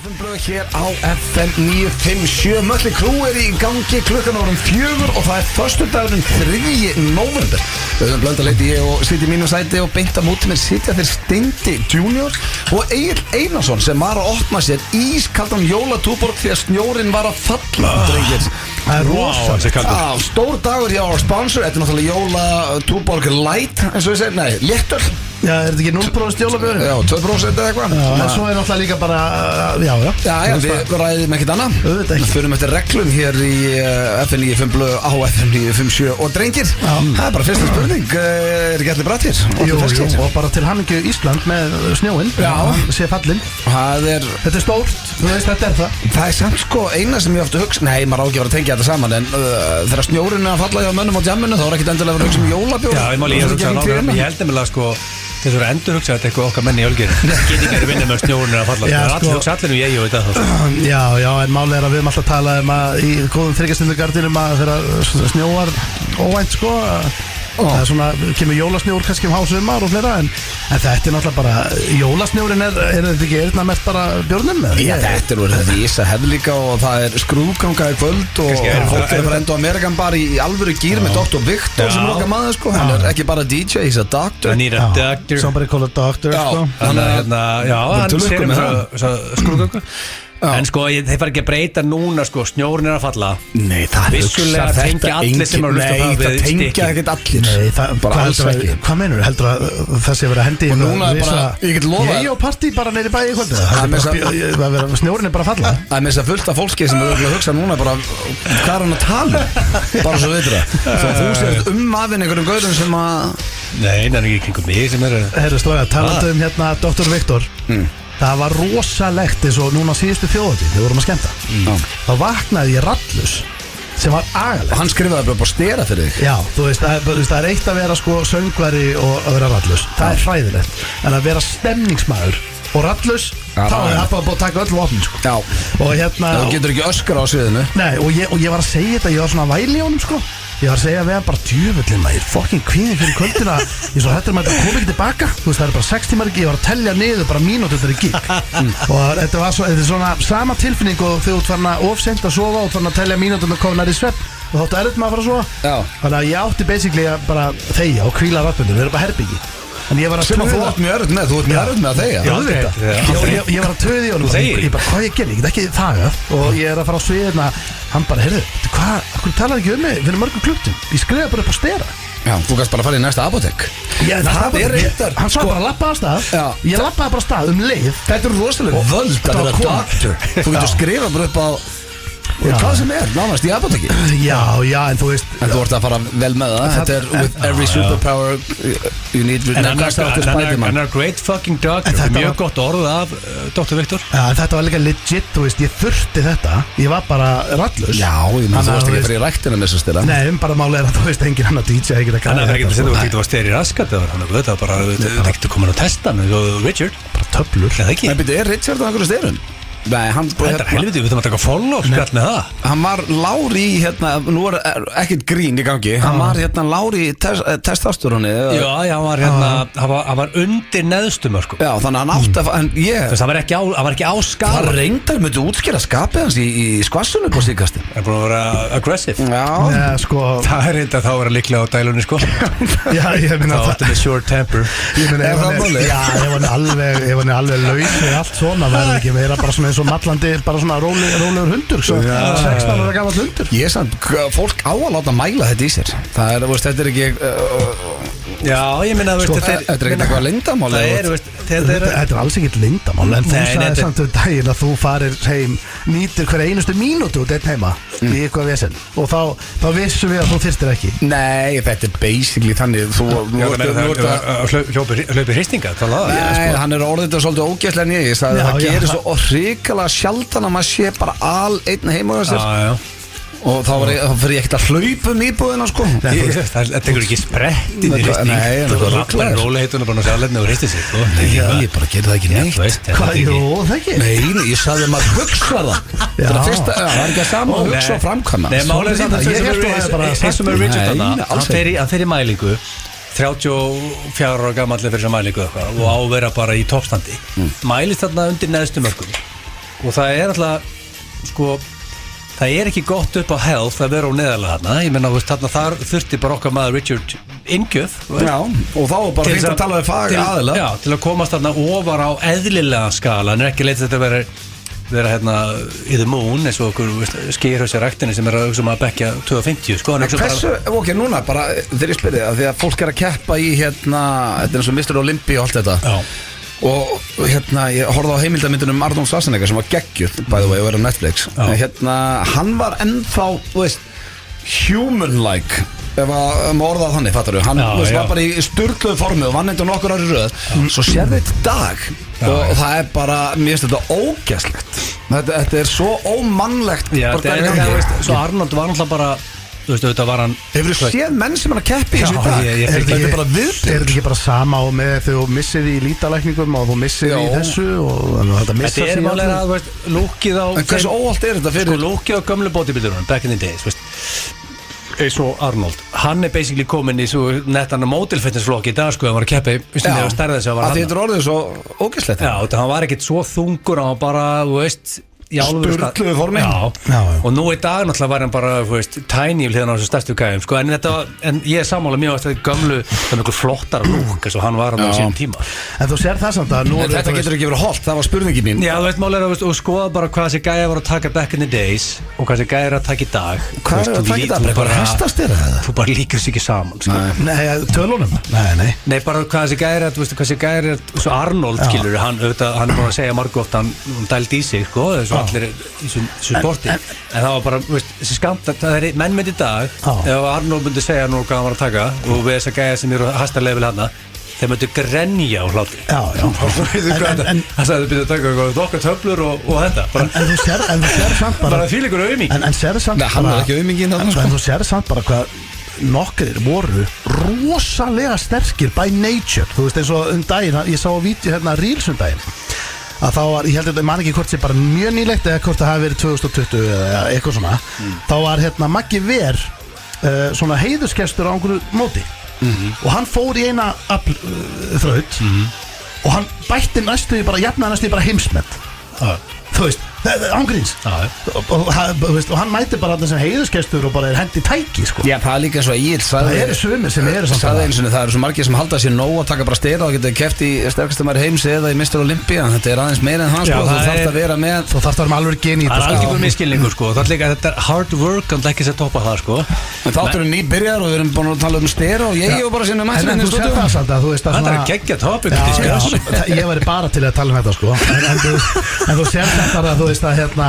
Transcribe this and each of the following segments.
Blöð hér á FM 957 Mötli Krú í gangi klukkan árum 4 og það föstudagurinn 3. nóvember. Auðvitað blönda leiti ég og sitt í mínu sæti og beint á móti mér sitja þeir Steindi Junior og Egill Einarsson sem var að opna sér ískaldan jólatúborg því að snjórinn var að falla, drengir. Það er rosa. Stór dagur hjá our sponsor, þetta er náttúrulega jólatúborg light, eins og ég segi, nei, léttur. Já, er þetta ekki 0% jólabjörn? Já, 2% eða eitthvað. En svo er náttúrulega líka bara, já, við ræðum ekkert annað. Við förum eftir reglum hér í FM 95 Blöð á FM 957 og drengir, það er bara fyrsta spurning, er ekki allir brattir? Jú, og bara til hamingju Ísland með snjóinn, sé fallinn. Þetta er stórt, þú veist, þetta er það. Það er samt sko eina sem ég ofta hugsa, nei, maður á ekki að vera að tengja þetta saman, en þegar snjórinn er að falla hjá mönnum á jamminu, þá er ekkert endilega að vera að hugsa um jólabjór. Þeir eru endur hugsað þetta eitthvað okkar menni í Ölgeri. Getingar er vinnið með snjórnir að falla. Það er allir hugsa allir ég og þetta. Já, en málið er að við höfum alltaf talað að í góðum þryggjastundugardinum að þeirra snjóar óvænt sko. Það er svona, kemur jólasnjór kannski hásumar og fleira en þetta er náttúrulega bara, jólasnjórin er þetta ekki einna mest bara björnum? Já, þetta er verið vísa hefðlíka og það er skrúðganga í kvöld og fólk er bara enda á Amerikan bar í alvöru gýr með Dr. Viktor sem er okkar maður sko, hann er ekki bara DJ, he's a doctor. I need a doctor. Somebody call a doctor sko. Hann sér skrúðganga. En sko, þeir fara ekki að breyta núna sko, snjórinn er að falla. Nei, það vissulega tengja allir sem eru hlusta það við tengja ekkert allir. Nei, bara alls ekki. Hvað meinur þú? Heldur að það sé verið að hendi og núna er bara, ég get lofa ég og partí bara neyri bæði í kvöldu. Snjórinn er bara að falla. Það er með þess að fullt af fólki sem eru að hugsa núna bara, hvað er hann að tala? Bara svo veitur það. Þú sést afinn einhverjum gauðum sem að Nei, það er ekki kringum mig sem er Herru strágar, talandi hérna Dr. Viktor. Það var rosalegt eins og núna síðustu þjóðhátíð, við vorum að skemmta. Þá vaknaði ég rallus sem var agalegt. Hann skrifaði bara stera fyrir þig. Já, þú veist, það er eitt að vera sko söngvari og að vera rallus. Það er hræðilegt. En að vera stemningsmaður og rallus, þá er það bara búið að taka öll vopnin sko. Já. Og hérna þú getur ekki öskra á sviðinu. Nei, og ég var að segja þetta, ég var svona væli í honum sko. Ég var að segja við hann bara djöfullin maður fucking kvíðin fyrir kvöldina. Ég svo hættur maður að koma ekki tilbaka. Þú veist það er bara 6 tímar ekki. Ég var að tellja niður bara mínútur í gig. Og þetta er svona sama tilfinning og þegar þú ert farin að ofseint að sofa og farin að tellja mínútur og koma nær í svepp og þáttu erfitt maður að fara að sofa. Þannig að ég átti basically að bara þegja og hvíla rattbundur. Við erum bara herbyggi. En ég var að þú ert mjög erfitt með, þú ert mjög erfitt með að þegja. Ég var að töði í honum og ég bara, hvað ég gerði, ég get ekki þagað og ég er að fara á sviðina. Hann bara, heyrðu, hvað, hvernig talar ekki um mig fyrir mörgum klukkutímum? Ég skrifa bara upp á stera. Já, þú kannst bara fara í næsta apótek. Það er reyndar. Hann sagði bara að labba að stað. Ég labbaði bara að stað leið. Þetta er rosalega völd að vera doktor. Þú getur skrifa bara upp á hvað sem nánast í apóteki. Já, en þú veist en þú ert að fara vel með það. Þetta er with every superpower you need. Hann er great fucking doctor. Mjög gott orð af Dr. Viktor. Þetta var líka legit, þú veist, ég þurfti þetta. Ég var bara rallus. Já, þú varst ekki að fara í ræktina með þess að stela. Nei, bara máli er að þú veist enginn hann að DJ ekki að kalla. Þannig að það er ekki að setja þú var steri raskat eða það var bara, það ekkert að koma að testa hann Richard. Bara töflur. Er Richard á einhverju sterun? Nei, hann Þetta er helviti, við þurfum að taka follow-spjall með það. Hann var lári í, nú er ekkert grín í gangi. Hann var lári í testosteróni. Já, hann var undir neðstumörkum. Já, þannig að hann átti að Þess að hann var ekki á skala. Það reyndar myndi útskýra skapið hans í skvassunum på síkastin. Það er búin að vera aggressive. Já, sko það er reyndar þá að vera líklega á dælunni, sko. Já, ég minna það átti með short temper. Ég var alveg laus með allt svona. Það er ekki meira bara svona eins og mallandi, bara svona rólegur hundur 16 ára gamall hundur. Ég samt, fólk á að láta mæla þetta í sér. Það er, þetta er ekki Já, ég minna, þetta er ekki eitthvað leyndamál. Þetta er alls ekkert leyndamál. En þú sagði samt daginn að þú farir heim, nýtir hver einustu mínútu út einn heima í eitthvað vesen. Og þá vissum við að þú þyrstir ekki. Nei, þetta er basically þannig. Hlaupi hristinga, talaði. Nei, hann er orðið þetta svolítið ógeðslega en ég sagði að það gerir svo hrikalega sjaldan að maður sé bara einn heima á sér. Og þá fyrir ég ekkert að hlaupa íbúðina sko. Það tekur ekki sprett í hristing. Nei, það er rappar róleheituna bara á sjálflegni og hristir sig. Nei, ég bara gerði það ekki neitt. Hvað, jú, það ekki? Nei, ég sagði að maður hugsa það. Það er fyrsta, það er ekki að sama að hugsa og framkvæma. Nei, málið er samt að ég held að bara eins og með Richard þarna, hann fer í mælingu 34 ára gamall fyrir þessa mælingu og á að vera bara í toppstandi. Mælist þarna undir neðstu mörkum og það er alltaf sko, það er ekki gott upp á health að vera á neðarlega þarna, ég menna þarna þar þurfti bara okkar maður Richard Ingjöf Já, og þá var bara fint að tala við fag aðila Já, til að komast þarna ofar á eðlilega skala, en ekki leitið þetta að vera hérna í the moon eins og okkur skýrhauðsja ræktinni sem að hugsa að bekkja 250 sko. Hversu, ok, núna bara þegar ég spyrði það, því að fólk að keppa í hérna, þetta eins og Mr. Olympia og allt þetta Já. Og hérna, ég horfði á heimildamyndunum Arnold Schwarzenegger sem var geggjuð by the way og er á Netflix hérna, hann var ennþá, þú veist human-like ef maður orðað þannig, fattar þú hann var bara í sturgluðu formi og vann eitthvað nokkur ári röð svo sér þetta í dag og það er bara, mér finnst þetta ógæslegt þetta er svo ómannlegt svo Arnold var náttúrulega bara þú veist, auðvitað var hann hefur þú séð menn sem hann að keppi í þessu dag þetta er bara viðbyrg er þetta ekki bara sama og með þegar þú missið í lítalækningum og þú missið í þessu og þetta er málega að, þú veist, lúkið á en hversu óholt er þetta fyrir lúkið á gömlu bodybuildurunum back in the days, veist eins og Arnold, hann er basically komin í svo nettan model fitness flokki í dag sko, hann var að keppi, veistu þið að stærða þess að var hann þetta er orðið svo ógæslegt já, hann var ekkert svo þungur, hann var bara, þú veist sturgluðu formi og nú í dag náttúrulega var hann bara tiny hliðan á þessu stærstu gæðum sko, en ég er sammála mjög að þetta gömlu það er mjög flottar lúk eins og hann var á sín tíma en þú sér það samt að þetta getur ekki verið holdt, það var spurningin mín já, þú veist málega og skoða bara hvað þessi gæði var að taka back in the days og hvað þessi gæði er að taka í dag hvað er að taka í dag, bara hestastýra þú bara líkir sér ekki saman sko. nei, tölunum nei, bara hvað þessi gæði er svo Arnold, skilur, hann er búin að segja margu oft hann dælt í sig, sko, allir í þessu sporti en það var bara, veist, þessi skamt það er menn með í dag ef Arnold myndi segja nú hvað hann var að taka og við þess að gæja sem eru að hasta level hana þeir myndu grenja á hlátri það sagði þau byrja að taka okkar töflur og þetta en þú sér samt bara því líkur auðming en sér samt hann er ekki auðmingin en þú sér samt bara hvað nokkrir voru rosalega sterkir by nature þú veist eins og daginn ég sá á vídeo hérna Reels daginn að þá var, ég held að þetta man ekki hvort sé bara mjög nýlegt eða hvort það hafi verið 2020 eða eitthvað svona þá var hérna Maggi Ver svona heiðursgestur á einhverju móti og hann fór í eina þraut og hann bætti næstu bara jafnaði næstu bara heimsmet þú veist, ángríns og hann mæti bara þess að heiðursgestur og bara er hendi tæki sko. já, það er líka eins og Egil það eru sumir sem eru það eru svo margir sem halda sér nóg að taka bara stera og geta keppt í sterkastumæri heims eða í Mr. Olympia þetta er aðeins meira en hann sko, þú þarfst að vera með þú þarfst að vera með alveg geni það er algjör misskilningur sko, það er líka þetta er hard work og ekki sér toppa það sko en þáttur er nýbyrjar og við erum búin að tala stera og ég og bara sinna mættin en þú sér það samt að þú veist það er geggja topic ég væri bara til að tala þetta sko en þú sér þetta að þú veist að hérna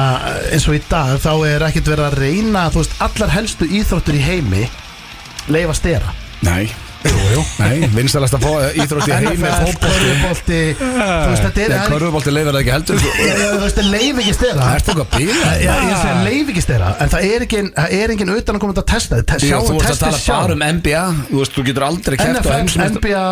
eins og í dag þá er ekkert verið að reyna þú veist allar helstu íþróttur í heimi leyfa stera nei nei, vinstalasta íþrótt í heimi körfubolti þú veist þetta er körfubolti leifir það ekki heldur þú veist það leif ekki stera það er þú að bíla ég segi leif ekki stera en það er enginn utan að koma að testa þetta þú ert að tala bara um NBA þú veist þú getur aldrei keppt á NBA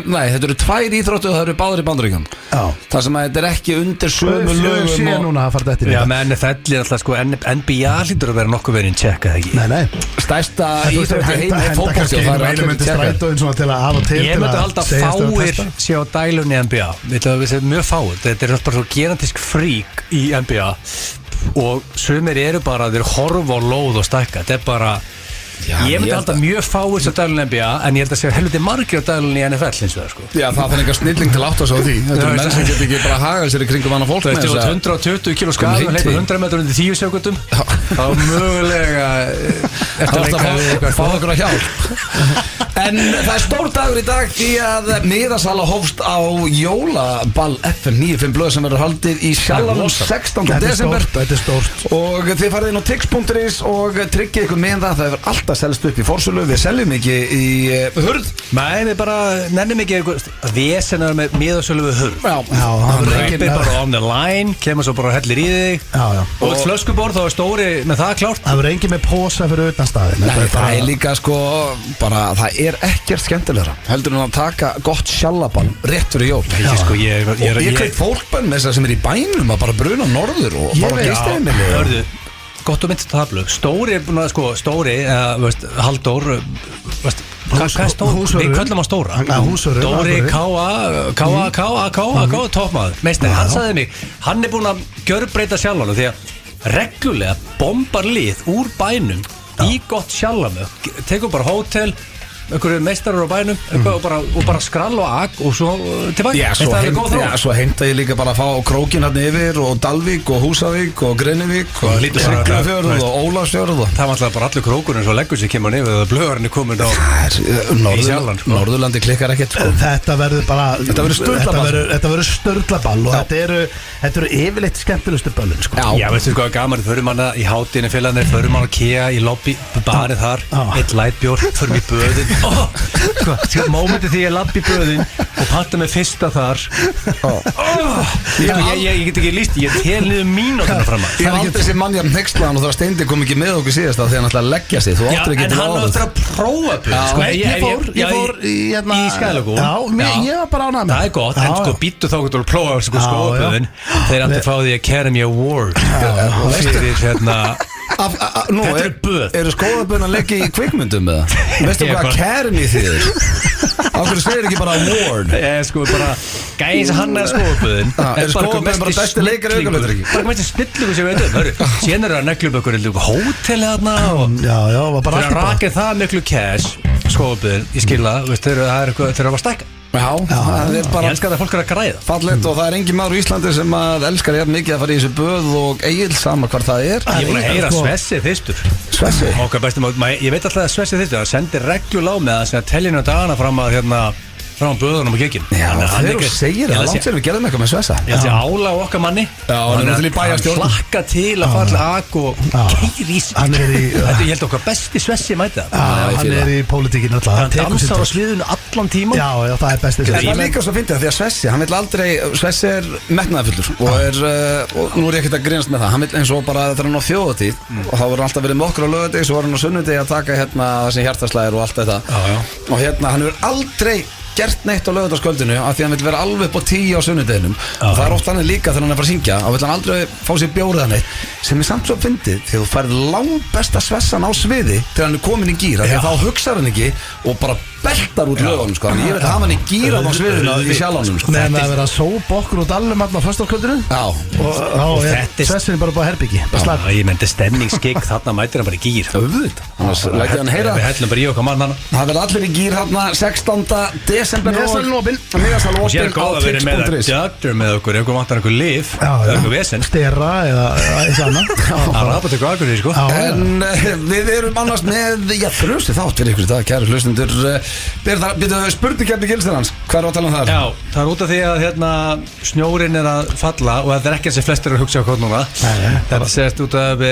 nei þetta eru tvær íþróttu og það eru báðir í Bandaríkjum það sem að þetta er ekki undir sömu lögum og núna að fara þetta já með NFL er alltaf sko NBA hlýtur að vera nokkuð verið checkað ekki nei stærsta íþrótt í heimi er fótbolti og það er allir ég myndi halda fáir sé á dælunni í NBA við séum mjög fáir þetta er bara svo gerantísk frík í NBA og sumir eru bara þeir horfa á lóð og stækka þetta er bara ég myndi halda mjög fáir á dælunni í NBA en ég held að segja helviti margir á dælunni í NFL eins og það sko já það er eitthvað snilling til átt að svo því þetta er menn sem getur ekki bara hagað sér í kringum annað fólk þú veist, 120 kilo skall og hleypa 100 metrar undir 10 sekundum þá mögulega eftir að leika við eitthvað fá okkur að hjálp en það er stór dagur í dag því að miðasala hófst á jólaball FM 95 blöð sem verður haldið í Sjallanum 16. desember þetta er stórt og þið farið inn á tix.is og tryggið ykkur með það hefur alltaf selst upp í forsölu við seljum ekki í hurð nei við bara nennum ekki vesenar með miðasölu við hurð það er bara on the line kemur svo bara hellir í þig og flöskuborð þá er stóri með það klárt það verður engin með posa fyrir utan staðin það er líka sko bara það er ekkert skemmtilegra heldur en að taka gott sjallaball rétt fyrir jól sko, ég kveit fólkbenn með þess að sem er í bænum að bara bruna norður og fara gistiheimili gott og myndist að haflu Stóri er búin að sko Stóri Halldór Hvað er stór? Húsvörður. Við köllum hann stóra Húsvörður, Dóri Akureyri. K.A. toppmaður Meistari, hann sagði mig Hann er búin að gjörbreyta sjálfanum því að reglulega bombar lið úr bænum í gott sjálfamög tekur bara hótel einhverju meistarar á bænum og bara skrall og ag og svo tilbaka. Já, svo heimta ég líka bara að fá krókin hann yfir og Dalvík og Húsavík og Grenivík og Siglufjörð og Ólafsfjörð Það var alltaf bara allur krókurinn svo leggur sér kemur niður og blöðurinn er komin á í sjálfan sko. Norðurlandi klikkar ekkert sko. Þetta verður bara Þetta verður störlaball og þetta eru yfirleitt skemmtilegustu böllin sko. Já, veistu hvað gaman förum hana í hátinu félagarnir förum hana að kea í lobby barið þar, eitt lightbjór förum í böðin mómenti því ég lapp í böðin og panta með fyrsta þar ég get ekki líst ég tel niður mínútuna fram að Ég hef aldrei sér mannjafn hegslaðan og það Steindi kom ekki með okkur síðast þegar hann ætlaði að leggja sig Þú áttur ekki en hann áttur að prófa böð Ég fór í Skælagú ég var bara ánægð með Það er gott, en sko býttu þá getur að prófa skóaböðin þeir ætti að fá því Academy Award fyrir Þetta er böð Eru skóðaböðin að leggja í kvikmyndum með það? Veistu hvað Academy þýðir? Ákveður segir ekki bara award Sko bara gæs hann að skóaböðin Eru skóðaböðin bara besti leikar auðvitað ekki? Bara mætti snillingu sem við veitum Sén eru að neglu upp okkur hóteli þarna Já, var bara Þegar rakið það miklu cash skóaböðin, ég skilða, þeir eru að vera stækka Já, það er bara Ég elskar það að fólk er að græða fallegt og það er engin maður í Íslandi sem að elskar jafn mikið að fara í þessu böð og Egil sama hvar það er Ég er búin að heyra Svessi þyrstur Svessi? Okkar bestum, ég veit alltaf að Svessi þyrstur það sendir reglul á með að segja teljinu dagana fram að frá böðunum og kekkin Já, þegar þú segir það, langt sér við gerðum eitthvað með Svessa Ég held að ála á okkar manni Já, hann er til í bæjarstjórn hlakka til að fara ak og keiri í sig Þetta ég held okkar besti Svessi mæta Hann er í pólitíkinu alltaf Hann dansar á sviðinu allan tíma Já, það er besti Það er líka svo fyndið því að Svessi, hann vil aldrei Svessi er metnaðarfullur og nú er ég ekkert að grínast með það hann vil eins og bara þegar hann á þjóðatíð og þá voru hann alltaf verið með okkur á laugardegi svo var hann á sunnudegi að taka þessi hjartaslæðir og allt þetta og hann hefur aldrei gert neitt á laugardagskvöldinu af því hann vil vera alveg upp á 10 á sunnudeginum og það er oft hann líka þegar hann er að fara að syngja og vil hann aldrei fá sér bjórið hann eitt sem er samt svo fyndið þegar þú færð langbesta Svessan á sviði þegar hann er komin í gíra þegar þá hugsar hann ekki og bara beltar út lögunum sko ég vil hafa hann í gíra á sviðinu í sjálfanum sko Nei, það er verið að sópa okkur út allum alltaf föstudagskvöldinu og Svessin er bara búið að herbyggi Ég myndi stemningsgigg þarna mætir hann bara í gír Annars læti hann heyra Við hellum bara í okkar mann hana Það verður allir í gír hérna 16. desember Miðastalinn opinn. Miðastalinn Og sér opinn á góð að vera með tix.is doktor með okkur ef vantar einhver lyf einhver vesen Stera eða eitthvað annað Það er aðbætt eitthvað akkur sko En við erum annars með þrjusti þátt fyrir ykkur í dag, kæru hlustundur Byrðu spurningkefni Gilsarans Hvað er að tala um þar? Já, það er út af því að snjórin er að falla og það er ekki sem flestir að hugsa á hvað núna Þetta sést út af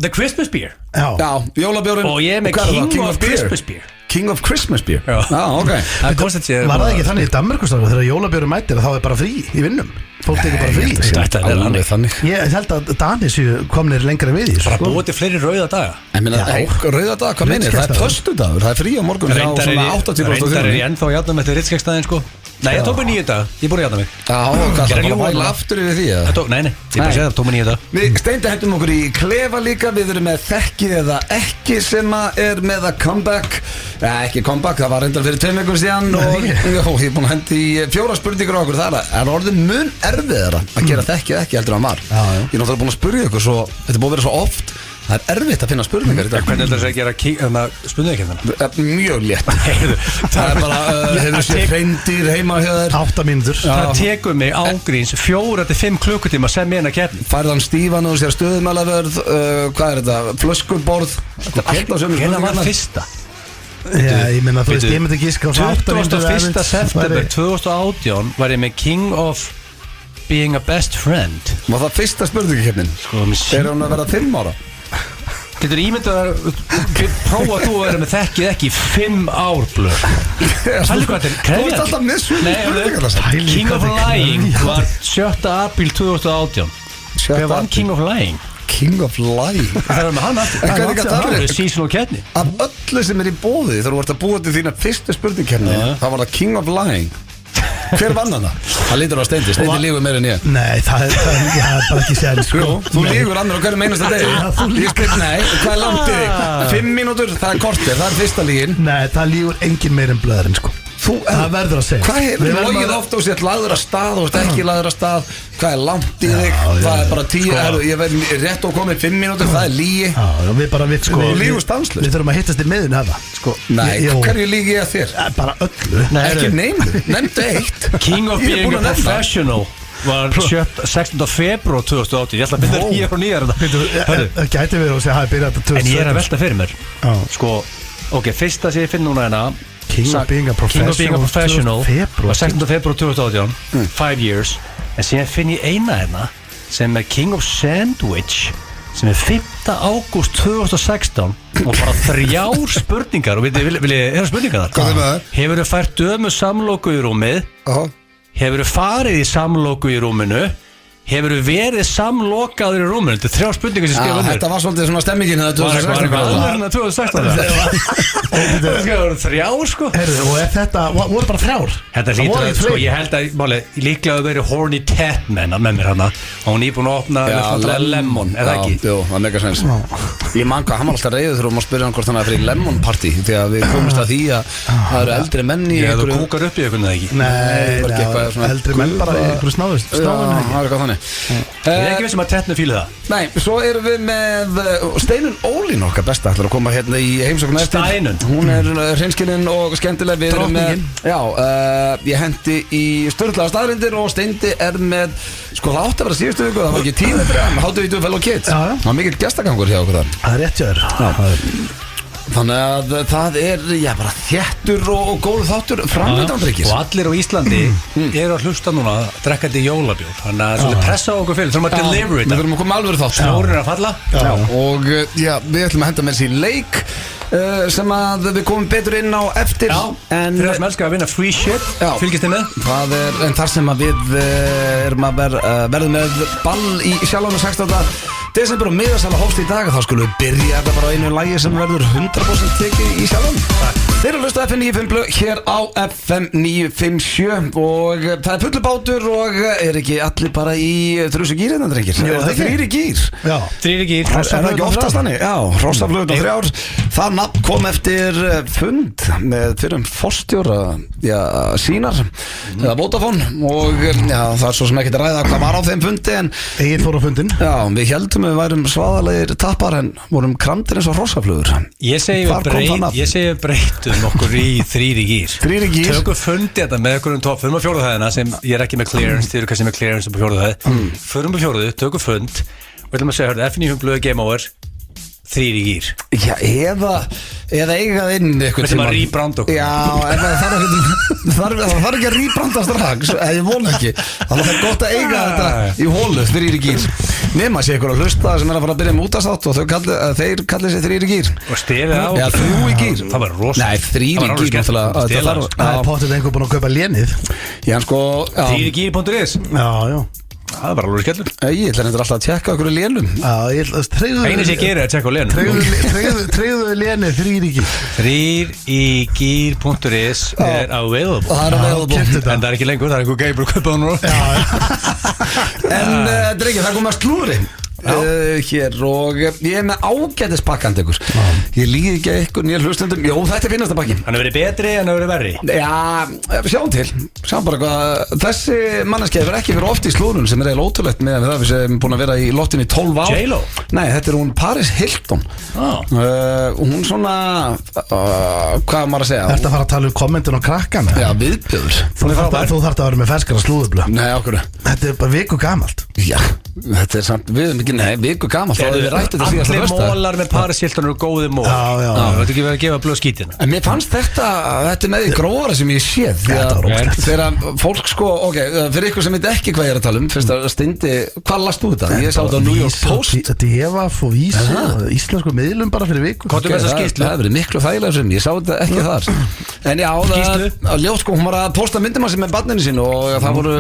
The Christmas Beer Já, jólabjórinn Og ég er með King of Christmas Beer King of Christmas Beer? Já, ok Var það ekki þannig í Danmörkustarfi þegar jólabjörn mættir þá er bara frí í vinnum Fólk tekur bara frí Þetta er þannig Ég held að Danis komnir lengra við í Bara búið til fleiri rauða daga Ég meina, rauða daga, hvað meinir? Það er föstudagur, það er frí á morgun Reyndar er ég ennþá að játna með þetta ritskegstæðin sko Nei, ég tók mig 9 daga, ég búið að játna mig Já, hvað það bara væla aftur yfir því? Nei, ég bara segja það, tók mig 9 daga Við Steindi hendum okkur í klefa líka Við erum með þekkið eða ekki sem er með að comeback Ekki comeback, það var reyndar fyrir 2 vikur síðan Og ég er búin að hendi 4 spurningur á okkur þar Er orðið mun erfiðara að gera þekkið ekki heldur en var Ég er náttúrulega búin að spyrja ykkur svo Þetta er búin að vera svo oft Það er erfitt að finna spurningar í dag Hvernig heldur það að gera spurningakefnina? Mjög létt Það er bara, hefur sér hreindýr heima hjá þér 8 mínútur Það tekur mig ágríns 4-5 klukkutíma sem ég að kefni Færðan stífan og sér stöðumælavörð Hvað er þetta? Flöskurborð Hvernig var fyrsta? Já, ég meina þú veist, ég myndi ekki skráð 21. september 2018 var ég með King of Being a Best Friend Var það fyrsta spurningakefnin? Er hún að vera 5 ára? Getur ímyndað að prófa þú að vera með þekkið ekki í 5 ár blöð Pæli hvað þetta er Þú ert alltaf með spurningar King of Lying var 7. apríl 2018 Hver vann King of Lying? King of Lying Það er með hann aftur En hvernig gat það verið? Seasonal keppni Af öllu sem er í bóði þegar þú ert að búa til þína fyrstu spurningakefni þá var það King of Lying Hver vann hana? Það lítur á Steindi lígur meira en ég Nei, það er bara ekki sér sko. Þú lígur annar á hverjum einasta degi Ég spyr, nei, hvað er langt í þig? 5 mínútur, það er kortir, það er fyrsta lígin Nei, það lígur engin meir en blöðurinn sko. Það verður að segja Hvað hefur logið ofta og sér lagður að stað og ekki lagður að stað? Hvað er langt í þig? Það er bara 10, ég verð rétt og komið 5 mínútur, það er lígi Við lígur stanslust Við þurfum að hittast í miðun hafa Nei, hverju lígi ég að þér? Bara öllu Ekki nefndu eitt King of being a professional var 16. februar 2018 Ég ætla að byrja nýjar og nýjar Það gæti verið að segja að það byrja þetta 2017 En ég er að velta fyrir mér Sko, ok, fyrsta sem ég finn núna hérna King of being a professional var 16. februar 2018 5 years En síðan finn ég eina hérna sem er King of Sandwich sem er 5. ágúst 2016 og bara 3 spurningar og vil ég hera spurningar þar? Hvað er með það? Hefur þið fært dömu samloku í rúmið? Hefur þið farið í samloku í rúminu? Hefur þið verið samlokaður í rúminu? Þetta er 3 spurningar sem skrifa Þetta var svolítið svona stemmingin Var 2016 Það voru 3 sko Og þetta voru bara 3 Þetta lítur að, sko, ég held að líklega að verið Horny Tatman með mér hana og hún íbúin að opna Lemon, eða ekki? Jú, það er mega sens Ég manka, hann var alltaf reyður þegar maður spyrja hann hvort hann er fyrir Lemon Party þegar við komumst að því að það eru eldri menn í Þú kúkar upp í eitthvað eða ekki? Nei, eldri menn bara í einhverju snáðust Það er eitthvað þannig Ég er ekki vissum að Tatman fíla það Nei, svo erum við með Steinun Ólín okkar besta ætlar að koma hérna í heimsókn Steinun Hún er hreinskilin og skemmtileg Við erum með, ég hendi í sturlaða staðrindir og Steindi er með, sko það átti að vera síðustu viku það var ekki 10 eftir hann, How do you do fellow kids Það var mikill gestagangur hjá okkur þar Það er rétt hjá þér Þannig að það er, bara þéttur og góð þáttur framvitandryggis Og allir á Íslandi eru að hlusta núna drekkandi jólabjór Þannig að svolítið pressa á okkur fyrir Þurfum að deliver Við þurfum að koma alveg þátt Snjórin er að falla Og við ætlum að henda með þessi leik sem að við komum betur inn á eftir En fyrir að sem elskar að vinna free shit Fylgist þið með? Það er en þar sem að við erum að verðum með ball í sjálfánu 16. desember og miðasala hófst í dag. Þá skulum við byrja þetta bara á einu lagi sem verður 100% tekið í sjálfánu. Þeir eru að hlusta FM 95 hér á FM 957 og það er fullu bátur og er ekki allir bara í þrjusu gýr hérna drengir? Jú, það er 3 gýr. Já, 3 gýr. Er það ekki oftast þannig? Já, hrossaflöð og 3. Það nafn kom eftir fund með fyrir forstjóra sínar eða Vodafone og það er svo sem ekki að ræða hvað var á þeim fundi en Egil fór á fundin. Já, við heldum við værum svaðalegir tappar en vorum kramdir eins og hrossaflöður. Ég segi við breytum okkur í 3 gýr. 3 gýr. Tökum fundi þetta með okkur topp, förum á 4. hæðina sem ég er ekki með clearance, þið eru kannski með clearance á 4. hæð. Förum á 4, tökum fund og ætlum að segja, hörðu, F95 blöðu game over 3 gýr. Já, eða eigað inn eitthvað sem að rýbranda okkur. Já, en það þarf ekki að rýbranda strax, ég vona ekki. Þannig að það er gott að eiga þetta í hólu 3 gýr. Nema sé ykkur að hlusta sem er að fara að byrja með útastátt og þeir kallir sér 3 gýr. Og stefið á. Já, 3 gýr. Það var rosa. Nei, 3 gýr. Það er potið einhver búin að kaupa lénið. Já, sko. 3gýr.is. Já. Það er bara alveg skellur. Ég ætla hendur alltaf að tjekka okkur í lénum. Einu sem ég gerir er að tjekka á lénum. Treyðu lénið 3 gýr. 3gýr.is er available. Það er available. En það er ekki lengur, það er einhver geibur að kaupa það núna. En drengir, það kom að slúri hér og ég er með ágætis pakkandi ykkur. Ég líði ekki að ykkur nýja hlustendum. Jó, þetta er finnasta pakkin. Hann hefur verið betri en hefur verið verri. Já, sjáum til. Sjáum bara hvað þessi manneskja hefur ekki verið oft í slúrun sem er eiginlega ótrúlegt með það við sem búin að vera í lottinu í 12 ár. J-Lo? Nei, þetta er hún Paris Hilton. Hún svona hvað maður að segja? Ertu að fara að tala um kommentin og krakkana? Já, viðbjöður. Þú þarft að vera með ferskara slúðublöð. Nei, okkur. Þetta er bara viku gamalt. Já, þetta er samt, við erum ekki, nei, viku gamalt. Þá hefur við rætt þetta síðast að Allir mólar með Paris Hilton eru góði mól. Já. Þetta er ekki verið að gefa blöð skítina. En mér fannst þetta með því grófara sem ég séð. Þegar fólk sko, ok, fyrir ykkur sem veit ekki hvað ég er að tala um, fyrst að Steindi, hvað last þú þetta? Ég sá þetta á New York Post. Devaf og Vísi, íslensku miðlum bara fyrir viku. Hvað er þessa skýrslu? Það hefur verið miklu þægilega sem ég sá þetta ekki þar. En já, ljótt sko, hún var að posta myndum að sig með barninu sín og það voru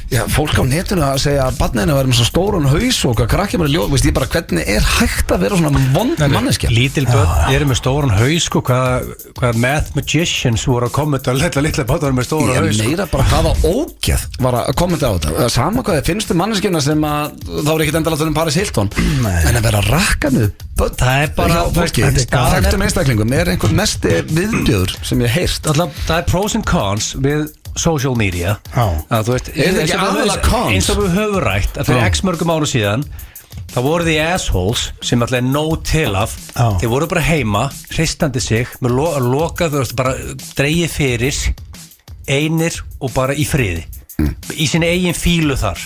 Já, fólk á netinu að segja að barninu verður með svo stóran haus og hvað krakkið mér ljóð, veist ég bara hvernig hægt að vera svona vond manneskja. Lítil börn eru með stóran haus sko, hvað math magicians voru að kommenta að litla börn með stóran haus. Ég meira bara hvaða ógeð var að kommenta á þetta. Sama hvað þið finnstu manneskjuna sem að þá er ekkert endalega Paris Hilton en að vera rakkanu börn. Það er bara þekktum einstaklingum er einhver mesti viðbjöður sem ég heyrst. Það er pros and cons við social media að þú veist eins og við höfum rætt að fyrir x mörgum ára síðan þá voru því assholes sem alltaf er nóg til af þeir voru bara heima, hristandi sig með lokað, þú veist, bara dreigið fyrir einir og bara í friði í sinni eigin fílu þar.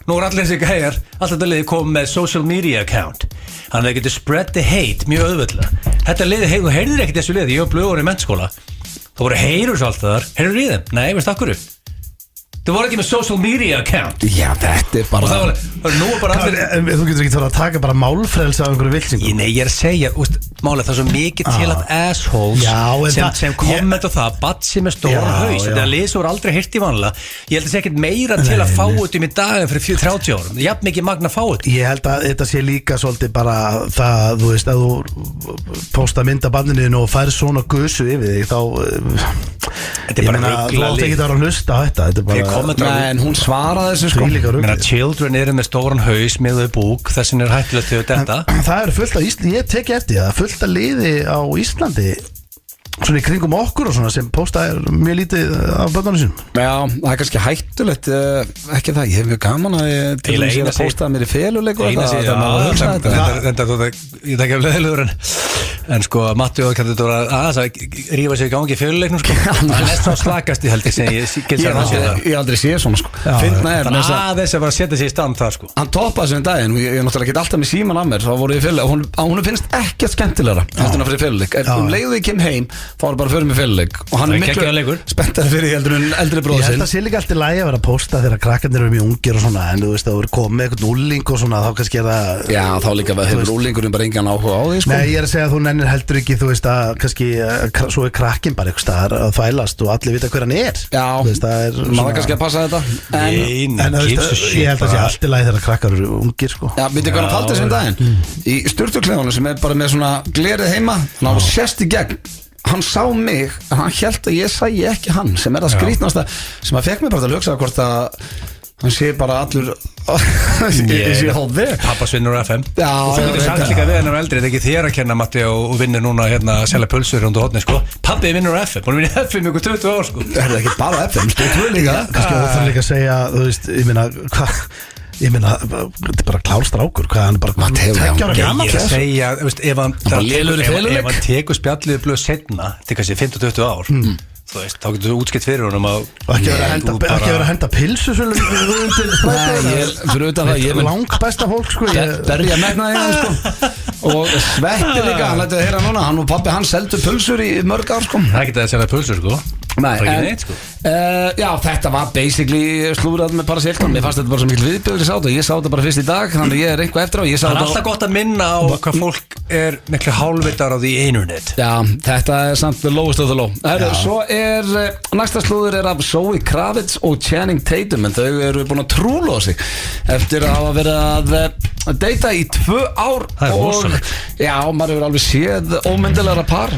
Nú allir þessi gæjar alltaf þetta liði komið með social media account þannig að þeir getur spread the hate mjög auðvöldlega. Þetta liði, þú heyrðir ekkert þessu liði, ég var blöður í mennskóla. Það voru heyrur svo alltaf þar. Heyrur í þeim? Nei, veist akkur. Það voru ekki með social media account. Já, þetta bara og það var nú bara allir Þú getur ekki þarf að taka bara málfrelsi af einhverju vilsingum. Nei, ég er að segja, málið það er svo mikið til af assholes sem kommenta það batsi með stóran haus. Þetta lýs voru aldrei hirt í vanlega. Ég held að sé ekkert meira til að fá þetta í daginn fyrir 30 árum. Jafn mikið magna að fá þetta. Ég held að þetta sé líka svolítið bara það, þú veist, að þú posta mynd af barninu og fær svona gusu yfir þig þá ég meina, þú átt ekki að hlusta á þetta. Nei, en hún svaraði þessu sko. Children eru með stóran haus með þau búk, þessin er hættulegt til þetta. Það eru fullt af Íslandi, ég teki eftir það, fullt af liði á Íslandi svona í kringum okkur og svona sem posta mjög lítið af börnunum sínum. Já, það er kannski hættulegt ekki það, ég hef mjög gaman að til þess að posta mér í feluleik og þetta ég tekja leðilegur en sko Matti og kannu þetta að rífa sig í gangi í feluleiknum sko það er mest svo slakast í held ég aldrei sé svona sko þannig að þess að bara setja sig í stand þar sko hann toppaði sem daginn og ég náttúrulega get alltaf með síman af mér þá voru ég í feluleik og hún finnst ekkert skemmtilegra heldur en að fyrir feluleik leiðu ég kem heim þá var bara fyrir mig feluleik og hann er miklu spenntari fyrir heldur en eldri bróður sinn. Ég held að sé líka alltaf lægi að vera að posta þegar krakkarnir eru mjög ungir og svona en þú veist að þú eru komið með eitthvað úling og svona þá kannski er það Já, þá líka hefur úlingurinn bara engan áhuga á því sko. Nei, ég er að segja að þú nennir heldur ekki þú veist að kannski svo er krakkin bara eitthvað staðar að þvælast og allir vita hver hann er. Já, maður kannski að passa þetta En ég held að sé alltaf lægi þegar krakkar eru ungir sko. Já, veitir hvað hann faldi sem daginn í sturtuklefanum sem er bara með svona glerið heima hann sést í gegn hann sá mig, en hann hélt að ég sæi ekki hann sem er það skrítnasta sem að fekk mig bara til að hugsa hvort að hann sé bara allur ég sé hálf þig Pappa vinnur á FM Já, og þú getur sagt líka við hennar eldri þetta er ekki þér að kenna Matti og vinnur núna hérna að selja pulsur hundu hodni sko Pappi vinnur á FM, hún vinnur FM ykkur 20 ár sko Það er ekki bara FM, stóttur líka Kannski það þarf líka að segja, þú veist, ég meina, þetta er bara klárstrákur hvað hann er bara tekja ára gammal ég er að segja, ef hann tekur spjallið blöð setna til kannski 15-20 ár þú veist, þá getur þú útskipt fyrir honum og ekki vera að henda pilsu fyrir utan það ég lang besta fólk sko berja megnaði hann sko og Sveppi líka, hann lætið að heyra núna hann og pappi hann seldu pulsur í mörg ár sko það er ekki að selja pulsur sko já, þetta var basically slúrað með Paris Hilton mér fannst þetta bara svo mikil viðbjöður ég sá þetta bara fyrst í dag þannig ég er einhvað eftir á það er alltaf gott að minna á hvað fólk er miklu hálfvitar á því internet já, þetta er samt the lowest of the low svo næsta slúður er af Zoe Kravitz og Channing Tatum en þau eru búin að trúla á sig eftir að hafa verið að deyta í 2 ár og já, maður hefur alveg séð ómyndilegra par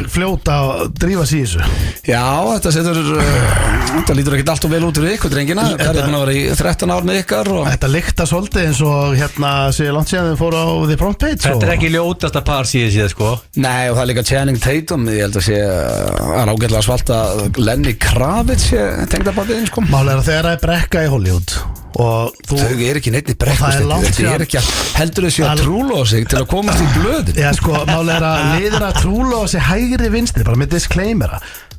fljóta að drífa sig í þessu já, þetta lítur ekki allt og vel út fyrir ykkur drengina það er búin að vera í 13 ár með ykkar þetta lykta svolítið eins og hérna séu langt síðan þau fóru á the front page þetta er ekki ljótasta par síðan sko nei, og það er líka Channing Tatum ég held að sé að ágætlega svalta Lenny Kravitz tengdabarbiðin sko málega er að þeirra er brekka í Hollywood og þau er ekki neitt í brekku þetta er ekki að heldur þessi að trúla á sig til að komast í blöðin já sko málega er að liður að trúla á sig hægri vinstri bara með disclaimera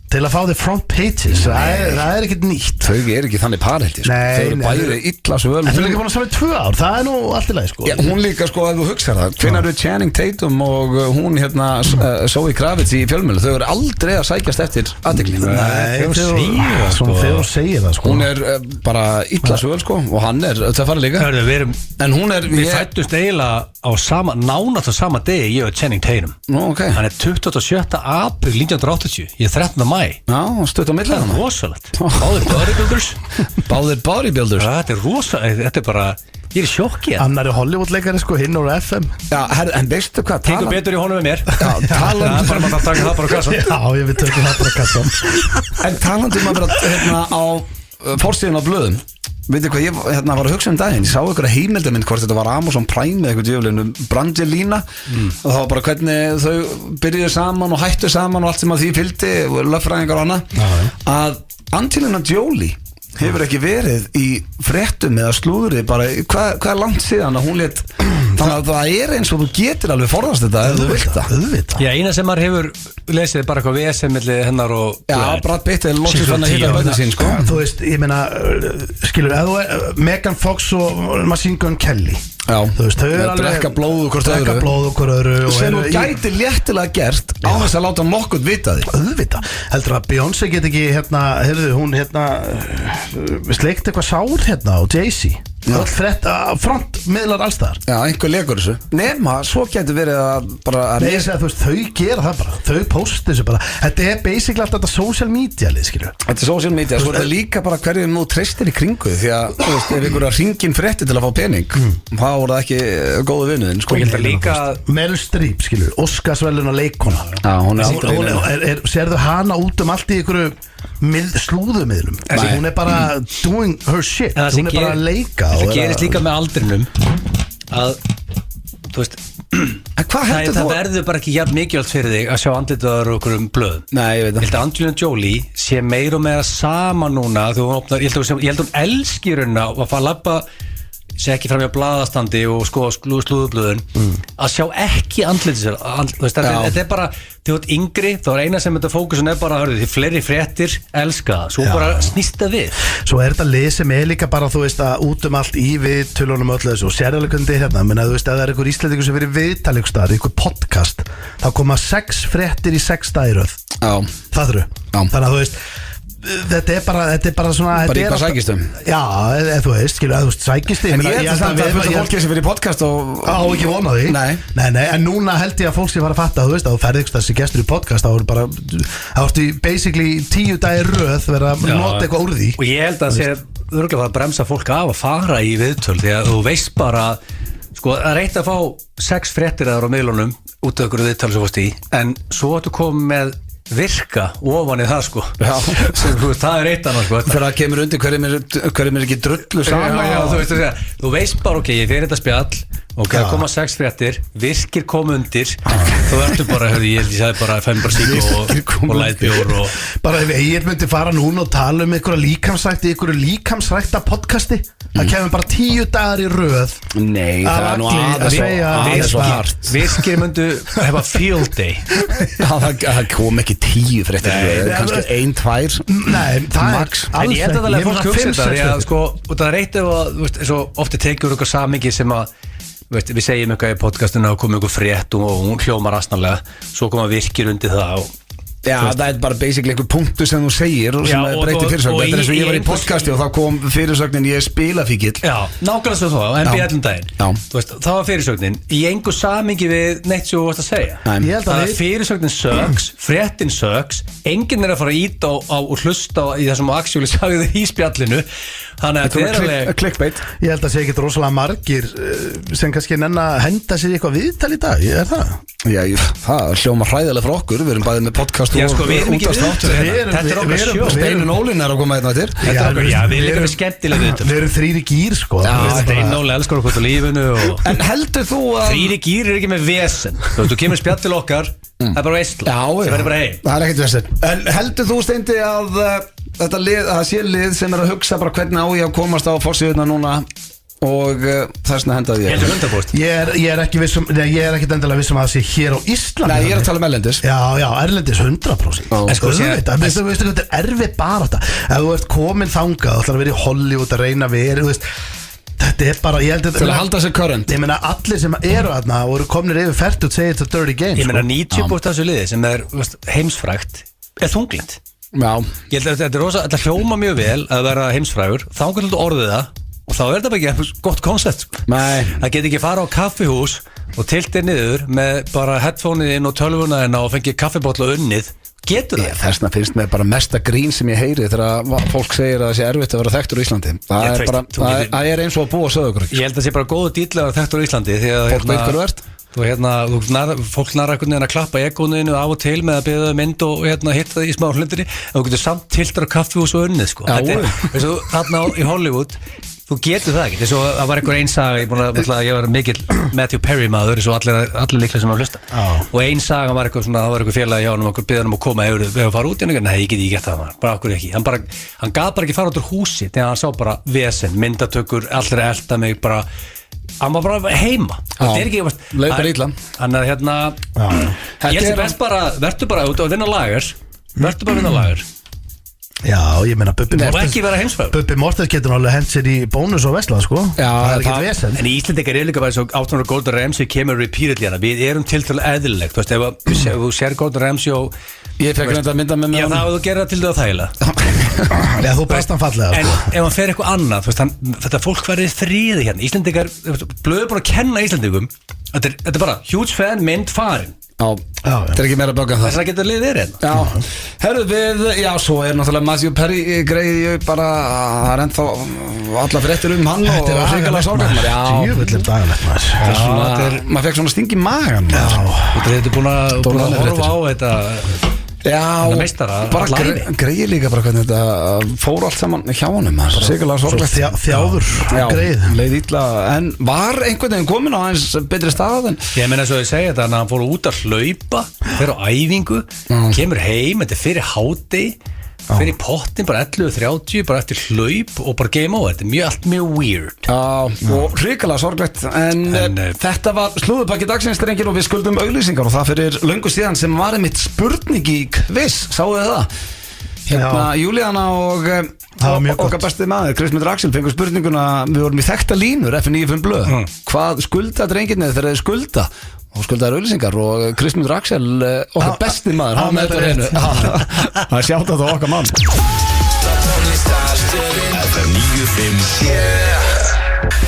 til að fá the front pages það er ekkert nýtt þau er ekki þannig parheldi sko. þau eru bæri illa svo vel þau eru ekki búin að svara í 2 ár það er nú allt í lagi sko hún líka sko að þú hugsaðar það hvenær eru Channing Tatum og hún hérna Zoe Kravitz í fjölmiðlu þau eru aldrei að sækjast eftir aðdeglin þegar segir það sko hún er bara illa svo vel sko og hann er það fara líka en hún er við fættust eiginlega á nánast á sama degi ég og Channing Tatum hann er 27. apríl 1980 ég er 13. maí BMI Já, stutt á milli Það er rosalegt Báðir bodybuilders Þetta er rosalegt, þetta er bara Ég er sjokki Annar er Hollywood-leikari sko, hinn úr FM. Já, en veistu hvað Tekur betur í honum með mér Já, talandi Það er bara að taka það bara á kassan Já, ég vil tökja það bara á kassan. En talandi að vera á forsíðun á blöðum Veitu hvað, ég var að hugsa daginn Ég sá einhverja heimildamind hvort þetta var Amazon Prime eða eitthvað djöflinu Brangelina og það var bara hvernig þau byrjuðu saman og hættu saman og allt sem að því fylgdi lögfræðingar og annað að Angelina Jolie hefur ekki verið í fréttum eða slúðri bara, hvað er langt síðan að hún lét þannig að það er eins og þú getur alveg forðast þetta ef þú vilt það Já, eina sem maður hefur lesið bara eitthvað VSM milli hennar og Já, Brad Pitt er loksins fann að hitta bönni sín sko. Þú veist, ég meina skilur, Megan Fox og Machine Gun Kelly Já, þú veist, þau eru alveg drekka blóð hvort öðru sem þú gæti léttilega gert á þess að láta nokkuð vita því auðvitað, heldur að Beyoncé get ekki heyrðu, hún sleikt eitthvað sár og Jay-Z öll front miðlar allstaðar Já, einhver leikur þessu nema, svo getur verið að bara Nei, ég segi að þú veist, þau gera það bara þau posti þessu bara, þetta er basically alltaf þetta social media lið, skilju Þetta er social media, svo er það líka bara hverju nú treystir í kringu því að, þú veist, ef ykkur að ringin frétti til að fá pening þá voru það ekki góðu vinnuðin sko. Ég held að líka Meryl Streep, skilju, Óskarsverðlauna leikona Já, hún er aldrei sérðu hana út allt í ykkur slúðumiðlum hún er bara doing her shit hún er bara að leika Það gerist líka með aldrinum að, þú veist það verður bara ekki jafn mikilvægt fyrir þig að sjá andlitaður okkur blöðum Nei, ég veit Ég held að Angelina Jolie sé meira og meira sama núna þegar hún opnar, ég held hún elskir hennar að fara að labba sé ekki fram í að blaðastandi og skoða slúðublöðun að sjá ekki andlita sér þetta er bara, þegar þú ert yngri þá er eina sem þetta fókusun er bara því fleiri fréttir elska það, svo bara snýst það við Svo er þetta lið sem er líka bara þú veist að út allt í viðtölunum öllu þessu og sérleikundi menna þú veist að það er einhver íslendingur sem verið viðtalegustar einhver podcast, þá koma 6 fréttir í 6 dagiröð það þurru, þannig að þú veist þetta er bara svona bara í hvað sækistum Já, þú veist, skilur, þú veist, sækistum En ég held að það er fólki sem fyrir podcast og á ekki vona því Nei, en núna held ég að fólk sem fara að fatta þú veist, að þú ferði ykkur þessi gestur í podcast þá ertu basically 10 dagir röð verið að nota eitthvað úr því Og ég held að það sé örgulega að bremsa fólk af að fara í viðtöl því að þú veist bara sko, að reyta að fá 6 fréttir eða á miðlunum út af ykkur viðtöl sem fórst í en svo ættu komið með virka ofan í það sko það er eitt annars sko þegar það kemur undir hverjum er ekki drullu saman þú veist bara ok, ég fyrir þetta spjall og það koma 6 fréttir virkir kom undir þú ertu bara, ég sagði bara fæm bara sík og lætbjór og bara ef ég myndi fara núna og tala einhverja líkamsrækta podcasti það kemur bara 10 dagar í röð Nei, það er nú aðeins hart virkir myndu hefa field day það kom ekki 10 fréttir kannski 1-2 Nei, það max En ég held að fólk hugsa þetta því að sko, það er eitt ef að, þú veist, svo ofti tekur ykkur samingi sem að við segjum eitthvað í podcastinu og komum ykkur frétt og hún hljómar asnarlega svo koma virkir undir það og Já, það er bara basically einhver punktu sem þú segir og sem breytir fyrirsögn Þetta er eins og ég var í podcasti og þá kom fyrirsögnin ég er spilafíkill Já, nákvæmlega svo þá, NBA daginn þá var fyrirsögnin í engu samingi við neitt sem þú varst að segja Það er fyrirsögnin sögs, fréttin sögs enginn er að fara að íta á og hlusta í það sem actually sagði í spjallinu Þannig að þetta er alveg clickbait Ég held að sé ekki rosalega margir sem kannski nenn að henda sér eitthvað viðtal í dag, er það? Já, það hljóma hræðilega frá okkur Við erum bæðið með podcast Já, sko, við erum ekki viðtal Þetta er okkar sjó Steinun Ólin er að koma hérna til Já, við erum líka skemmtilega viðtal Við erum 3 gýr, sko Steinun Ólin elskar okkur til lífinu En heldur þú að 3 gýr er ekki með vesen Þú kemur spjall til okkar Það er bara veistla Það er ekkert vesen En heldur þú, Steindi, að þetta lið, það sé lið sem er að hugsa bara hvernig á ég að komast á forsíðuna núna og þessna hendaði ég er ekki vissum ég er ekkert endilega vissum að það sé hér á Íslandi Nei, ég er að tala um erlendis Já, erlendis 100% En sko, veistu hvað er erfið bara þetta ef þú ert komin þangað og ætlar að vera í Hollywood að reyna að vera þetta er bara, ég held að til að halda sig current Ég meina, allir sem eru þarna og eru komnir yfir 40 segir þetta dirty game Ég meina, 90% þessu liði sem er heimsfrægt er þunglind Já Ég held að þetta hljóma mjög vel að vera heimsfrægur þá kannski orðið það og þá er þetta bara ekki gott koncept Nei Það get ekki fara á kaffihús og tiltir niður með bara headphoneið inn og tölvuna og fengið kaffibotla unnið getur það Þessna finnst mér bara mesta grín sem ég heyri þegar fólk segir að það sé erfitt að vera þekktur í Íslandi. Það er bara, það er eins og að búa söðugrögg. Ég held að það sé bara góðu dýll að vera þekktur í Íslandi því að Fólk veit hvað þú ert. Fólk nær einhvern veginn að klappa egónuðinu af og til með að byrja mynd og hitta það í smá hlundinni en þú getur samt tiltar á kaffihús og unnið sko. Þarna í Hollywood þú getur það ekki, það var einhver einsaga ég var mikill Matthew Perry maður eins og allir líklega sem að hlusta og einsaga var eitthvað svona, það var eitthvað félagi hjá hann og byggði hann að koma ef við fara út nei, ég get ekki það, bara okkur ekki hann gaf bara ekki fara út úr húsi þegar hann sá bara vesen, myndatökur, allir elda mig bara, hann var bara heima þetta er ekki, leið bara illa hann er ég sé best bara, verður bara út og vinna lager Já, ég meina Bubbi Mortens getur alveg hent sér í bónus og vesla, sko. Já, það er ekkert vesen. En í Íslandingar líka bara eins og Áttunar Gordon Ramsay kemur repeatedly hana. Við erum tiltölulega eðlilegt. Þú veist, ef þú sér Gordon Ramsay og ég fekk þetta að mynda með mig. Já, það þú gerir það til það þægilega. Já, þú best hann fallega. En ef hann fer eitthvað annað, þú veist, þetta fólk verið friði hérna. Íslandingar, blöðu bara að kenna Íslandingum. Þetta er bara huge fan, mynd, farin. Já, þetta er ekki meira bögg en það. Þess að getur liðið er hérna. Já, herru við, já, svo er náttúrulega Matthew Perry greið bara, það er ennþá alla fréttir hann og hrikalega sorgleikmar. Já, djúvillig dagalegt maður. Maður fekk svona sting í magan. Já, þetta er búin að horfa á þetta. Já, bara greið líka bara hvernig þetta fór allt saman hjá honum. Hrikalega sorglegt. Þjáður greið. Leið illa, en var einhvern veginn komin á eins betri stað en ég meina svo ég segja þetta, hann fór út að hlaupa fer á æfingu, kemur heim þetta er fyrir hádegi fyrir í pottin bara 11:30 bara eftir hlaup og bara game over, þetta er allt mjög weird. Já, og hrikalega sorglegt en þetta var slúðupakki dagsins drengir og við skuldum auglýsingar og það fyrir löngu síðan sem var einmitt spurning í quiz, sáu þið það? Hérna Júlíana og okkar bestið maður Kristmundur Axel fengur spurninguna, við vorum í þekkta línur F95 blöð, hvað skulda drengirnir þegar þeir skulda og skuldaður auðlýsingar og Kristmundur Axel okkar bestið maður, hann með þetta reynu það sjátt að það okkar mann FM 957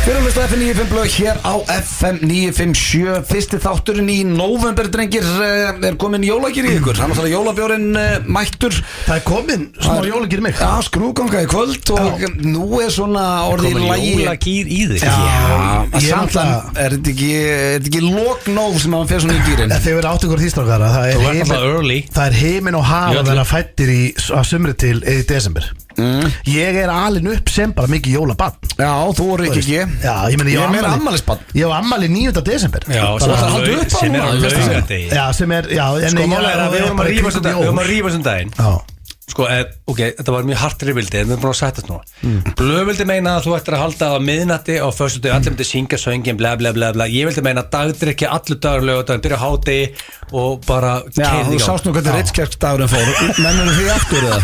Fyrirlust FM 95 blöð hér á FM 957 fyrsti þátturinn í nóvember drengir er komin jólagýr í ykkur hann er jólabjórinn mættur það er komin smá jólagýr í mig já, skrúganga í kvöld og nú er svona orðið í lagi jólagýr í þig er þetta ekki loknóf sem hann fer svona í gýrin þegar við áttum ykkur þýstrákara það er heiminn og haf að vera fættir að sumri til í desember ég er alin upp sem bara mikið jólabann já, þú voru ekki já, ég er meira ammælisbann ég var ammæli 9. desember já, sem er á laugardegi já, sem er, já sko málega er að við höfum að rífa sem daginn sko, ok, þetta var mjög hart rifildi en við erum búin að setja þetta núna blöðvildi meina að þú ættir að halda á miðnætti á föstudegi, allir myndi syngja söngin bla bla bla bla, ég vildi meina að dagdrykki allur dagur lögudaginn, byrja á hádegi og bara já, þú sást nú hvernig Ritz-Kex-dagurinn fór mennur því aftur eða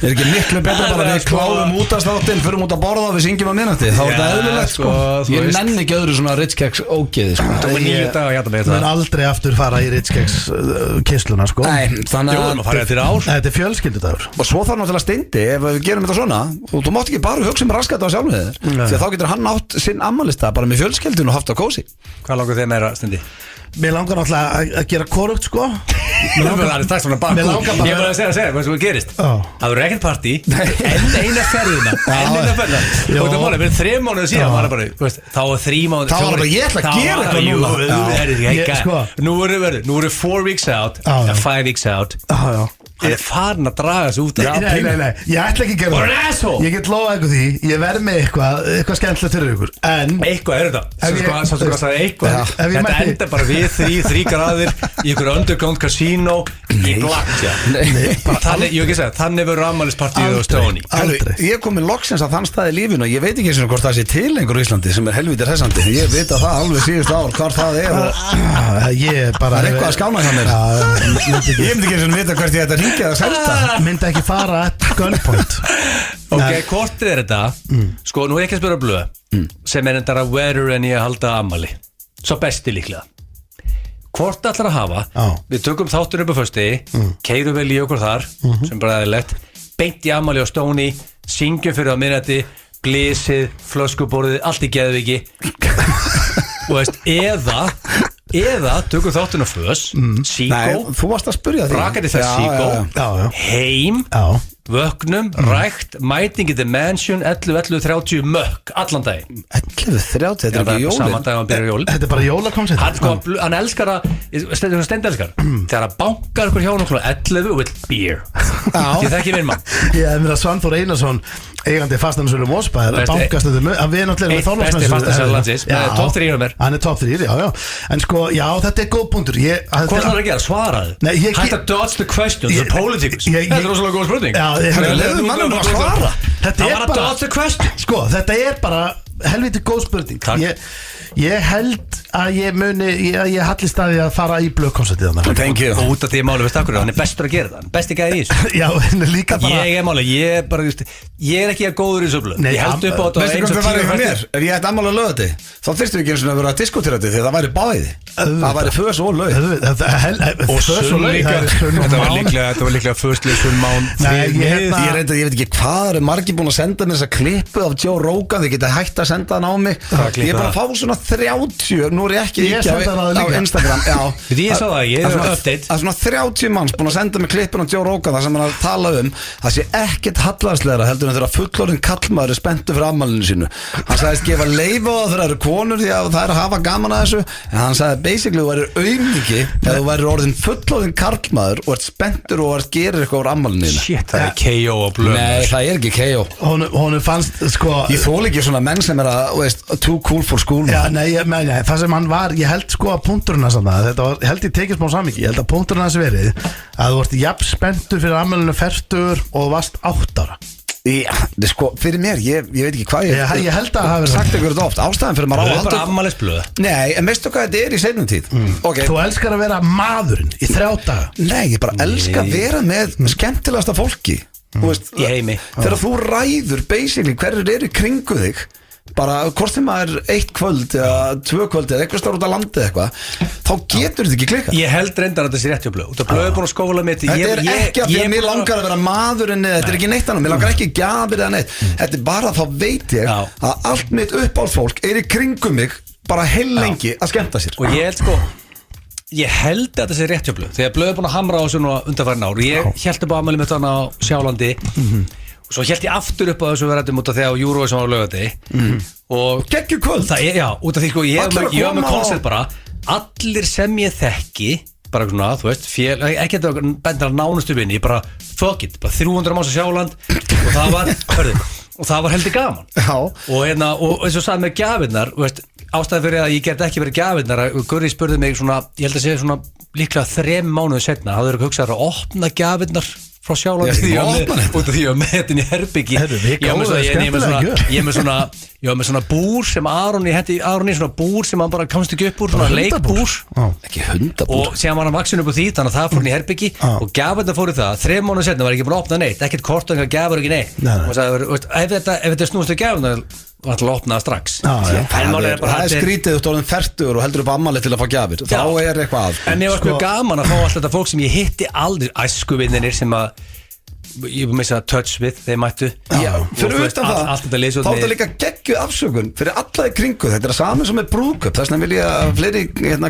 er ekki miklu betur bara við klárum út af státtinn förum út að borða og við syngjum að minnati þá er þetta eðlilegt sko ég nenni ekki öðru svona Ritz-Kex ógeði sko það var 9 dagar að við mun aldrei aftur fara í Ritz-Kex kissluna sko nei, þannig að þetta er fjölskyldudagur og svo þarf náttúrulega steindi ef við gerum þetta svona og þú mátt ekki bara hugsa raskat á sjálfum þér því að þá getur hann átt sinn ammalista bara með fjölskyldun og haft á kósi hvað langar þið meira steindi? Mér langar náttúrulega að gera korrupt sko Mér langar ég var að segja hvað sem gerist það voru ekkert partí eina ferðina og það var bara 3 mánuður síðan þá var 3 mánuður þá var bara ég ætla að gera þetta núna nú voru 4 weeks out 5 weeks out það er farin að draga þessu út nei, ég ætla ekki að gera það ég get lofa eitthvað því, ég verð með eitthvað skemmtilegt fyrir ykkur en eitthvað er þetta þetta enda bara við 3 gráðir í ykkur underground casino í Blackjack þannig verður afmælispartíð og stóni ég kom með loksins að þann stað í lífinu og ég veit ekki eins og hvort það sé til lengur í Íslandi sem er helvítið hressandi ég veit að það alveg síðust ár hvar það er það er eitthvað að skána hjá mér ég myndi ekki eins og vita hvert ég ætta að ringja að selta myndi ekki fara at gunpoint ok, kortið er þetta sko, nú er ekki að spyrja blöð sem er endara verður en ég að halda afmæli svo besti líklega hvort allar að hafa við tökum þáttur upp á föstudegi keyrum vel í okkur þar sem bara eðlilegt beint í afmæli á stóni syngjum fyrir á miðnætti blísið, flöskuborðið allt í geðviki og veist, eða Eða tökum þáttuna Fös Síkó Nei, þú varst að spyrja því Brakandi það Síkó Já. Heim Já. Vöknum, rækt, mætingi The Mansion 11.30 mökk allan dag 11.30, þetta er ekki jólin Saman dag hann byrjar jólin Þetta er bara jólakoncept Hann elskar að Stendelskar Þegar hann bankar ykkur hjá hann 11 with beer Ég þekki minn mann Ég hef mér að Svanþór Einarsson eigandi fastansölu Mósbæðar bankast þetta að við náttúrulega með þorláksmessu Besti fastansölu landsins Top 3 hjá mér Hann er top 3, já En sko, já, þetta er góð punktur Hvað er það að gera? Svaraðu Hætt að dodge the questions The politics Þetta er rosalega góð spurning Leðu mannum að svara Það var að dodge the questions Sko, þetta er bara helviti góð spurning Ég held að ég muni ég hallist að ég að fara í blöðkonsertið Thank you Og út af því máli við stakkur hann er bestur að gera það Besti gæði í þessu Já, en líka bara Ég er máli, ég er ekki að góður í þessu blöð Ég held upp á þetta Veistu hvað það væri hjá mér? Ef ég ætti ammál að löða þig þá þyrftum við ekki eins og að vera að diskutera þetta því það væri bæði Það væri fös og lög Og fös og lög Þetta var líklega föstlið sunnmán Ég veit ekki hvað eru margir búin að senda mér þessa klippu af Joe Rogan þið geta hægt að senda hann á mig Ég er bara að fá svona 30 nú er ég ekki á Instagram Ég sá það, ég er update Það er svona 30 manns búin að senda mig klippun af Joe Rogan þar sem hann er að tala það sé ekkert hallarslegra heldur en þegar fullorðinn kallmaður er spenntur fyrir afmælinu sínu Hann sagðist gefa leyfa á þegar eru konur því að það er að hafa gaman að þessu en hann sagði basically þú værir aumingi ef þú værir orðin fullorðinn kallmaður og ert spenntur og gerir eitthvað úr afmælinu þínu Shit, það er KO á blöð Nei, það er ekki KO Honum fannst, sko Ég þól ekki svona menn sem er að, veist, too cool for school Já, nei, það sem hann var ég held sko að punkturinn að þetta var, held ég tekið smá samvikið, ég held að punkturinn að verið að þú vart jafn spenntur fyrir afmælinu fertur og þú varst 8 ára Já, sko, fyrir mér, ég veit ekki hvað ég held að hafa sagt ykkur þetta oft, ástæðan fyrir maður Það er bara afmælisblöð Nei, en veistu hvað þetta er í seinum tíð okay. Þú elskar að vera maðurinn í 3 daga Nei, ég bara elska að vera með skemmtilegasta fólki veist, Í heimi Þegar þú ræður, basically, hverjur eru kringu þig bara hvort þeim að er 1 kvöld eða 2 kvöld eða eitthvað starf út að landi eitthvað þá getur þetta ekki klikka Ég held reyndar að þetta sé rétt hjá blöð Út af blöð er búin að skóla mitt Þetta er ekki að því að mér langar að vera maðurinn eða þetta er ekki neitt annað, mér langar ekki gjafir eða neitt Þetta er bara þá veit ég að allt mitt uppáhaldsfólk er í kringum mig bara heil lengi að skemmta sér Og ég held að þetta sé rétt hjá blöð Þegar blöð er búin að hamra á þessu undanfærin ár Ég held upp á afmæli mitt á Sjálandi Svo held ég aftur upp á þessu verðum út af því að Eurovision var á laugardegi og geggju kvöld já, út af því sko ég var með koncept bara allir sem ég þekki bara svona, þú veist, ekki að það bendur að nánustu vinni, ég bara fuck it, bara 300 manns á Sjáland og það var, og það var heldur gaman og eins og sagði með gjafirnar, veist, ástæði fyrir að ég get ekki verið gjafirnar, Gurri spurði mig svona, ég held að segja svona líklega 3 mánuði setna, hafðu verið hugsað að opna gjafirnar frá Sjálandi út af því að með þetta í herbyggi ég með svona búr sem Aron í svona búr sem hann bara komst ekki upp úr svona leikbúr ekki hundabúr og sem hann var vaksin upp úr því þannig að það fór hann í herbyggi og gafirna fór í það 3 mánuði setna var ekki búin að opna neitt ekkert kort og eitthvað gafur ekki neitt og sagði, ef þetta snúst í gafirna var alltaf að opna það strax það er skrítið út á orðin fertur og heldur upp ammali til að fá gjafir þá er eitthvað að en ég var sko gaman að fá alltaf þetta fólk sem ég hitti aldrei æskuvinninir sem að ég var með þess að touch við þeir mættu fyrir utan það þá er það líka geggjuð afsökun fyrir alla í kringu þetta er það saman sem er brúðkaup þess vegna vil ég að fleiri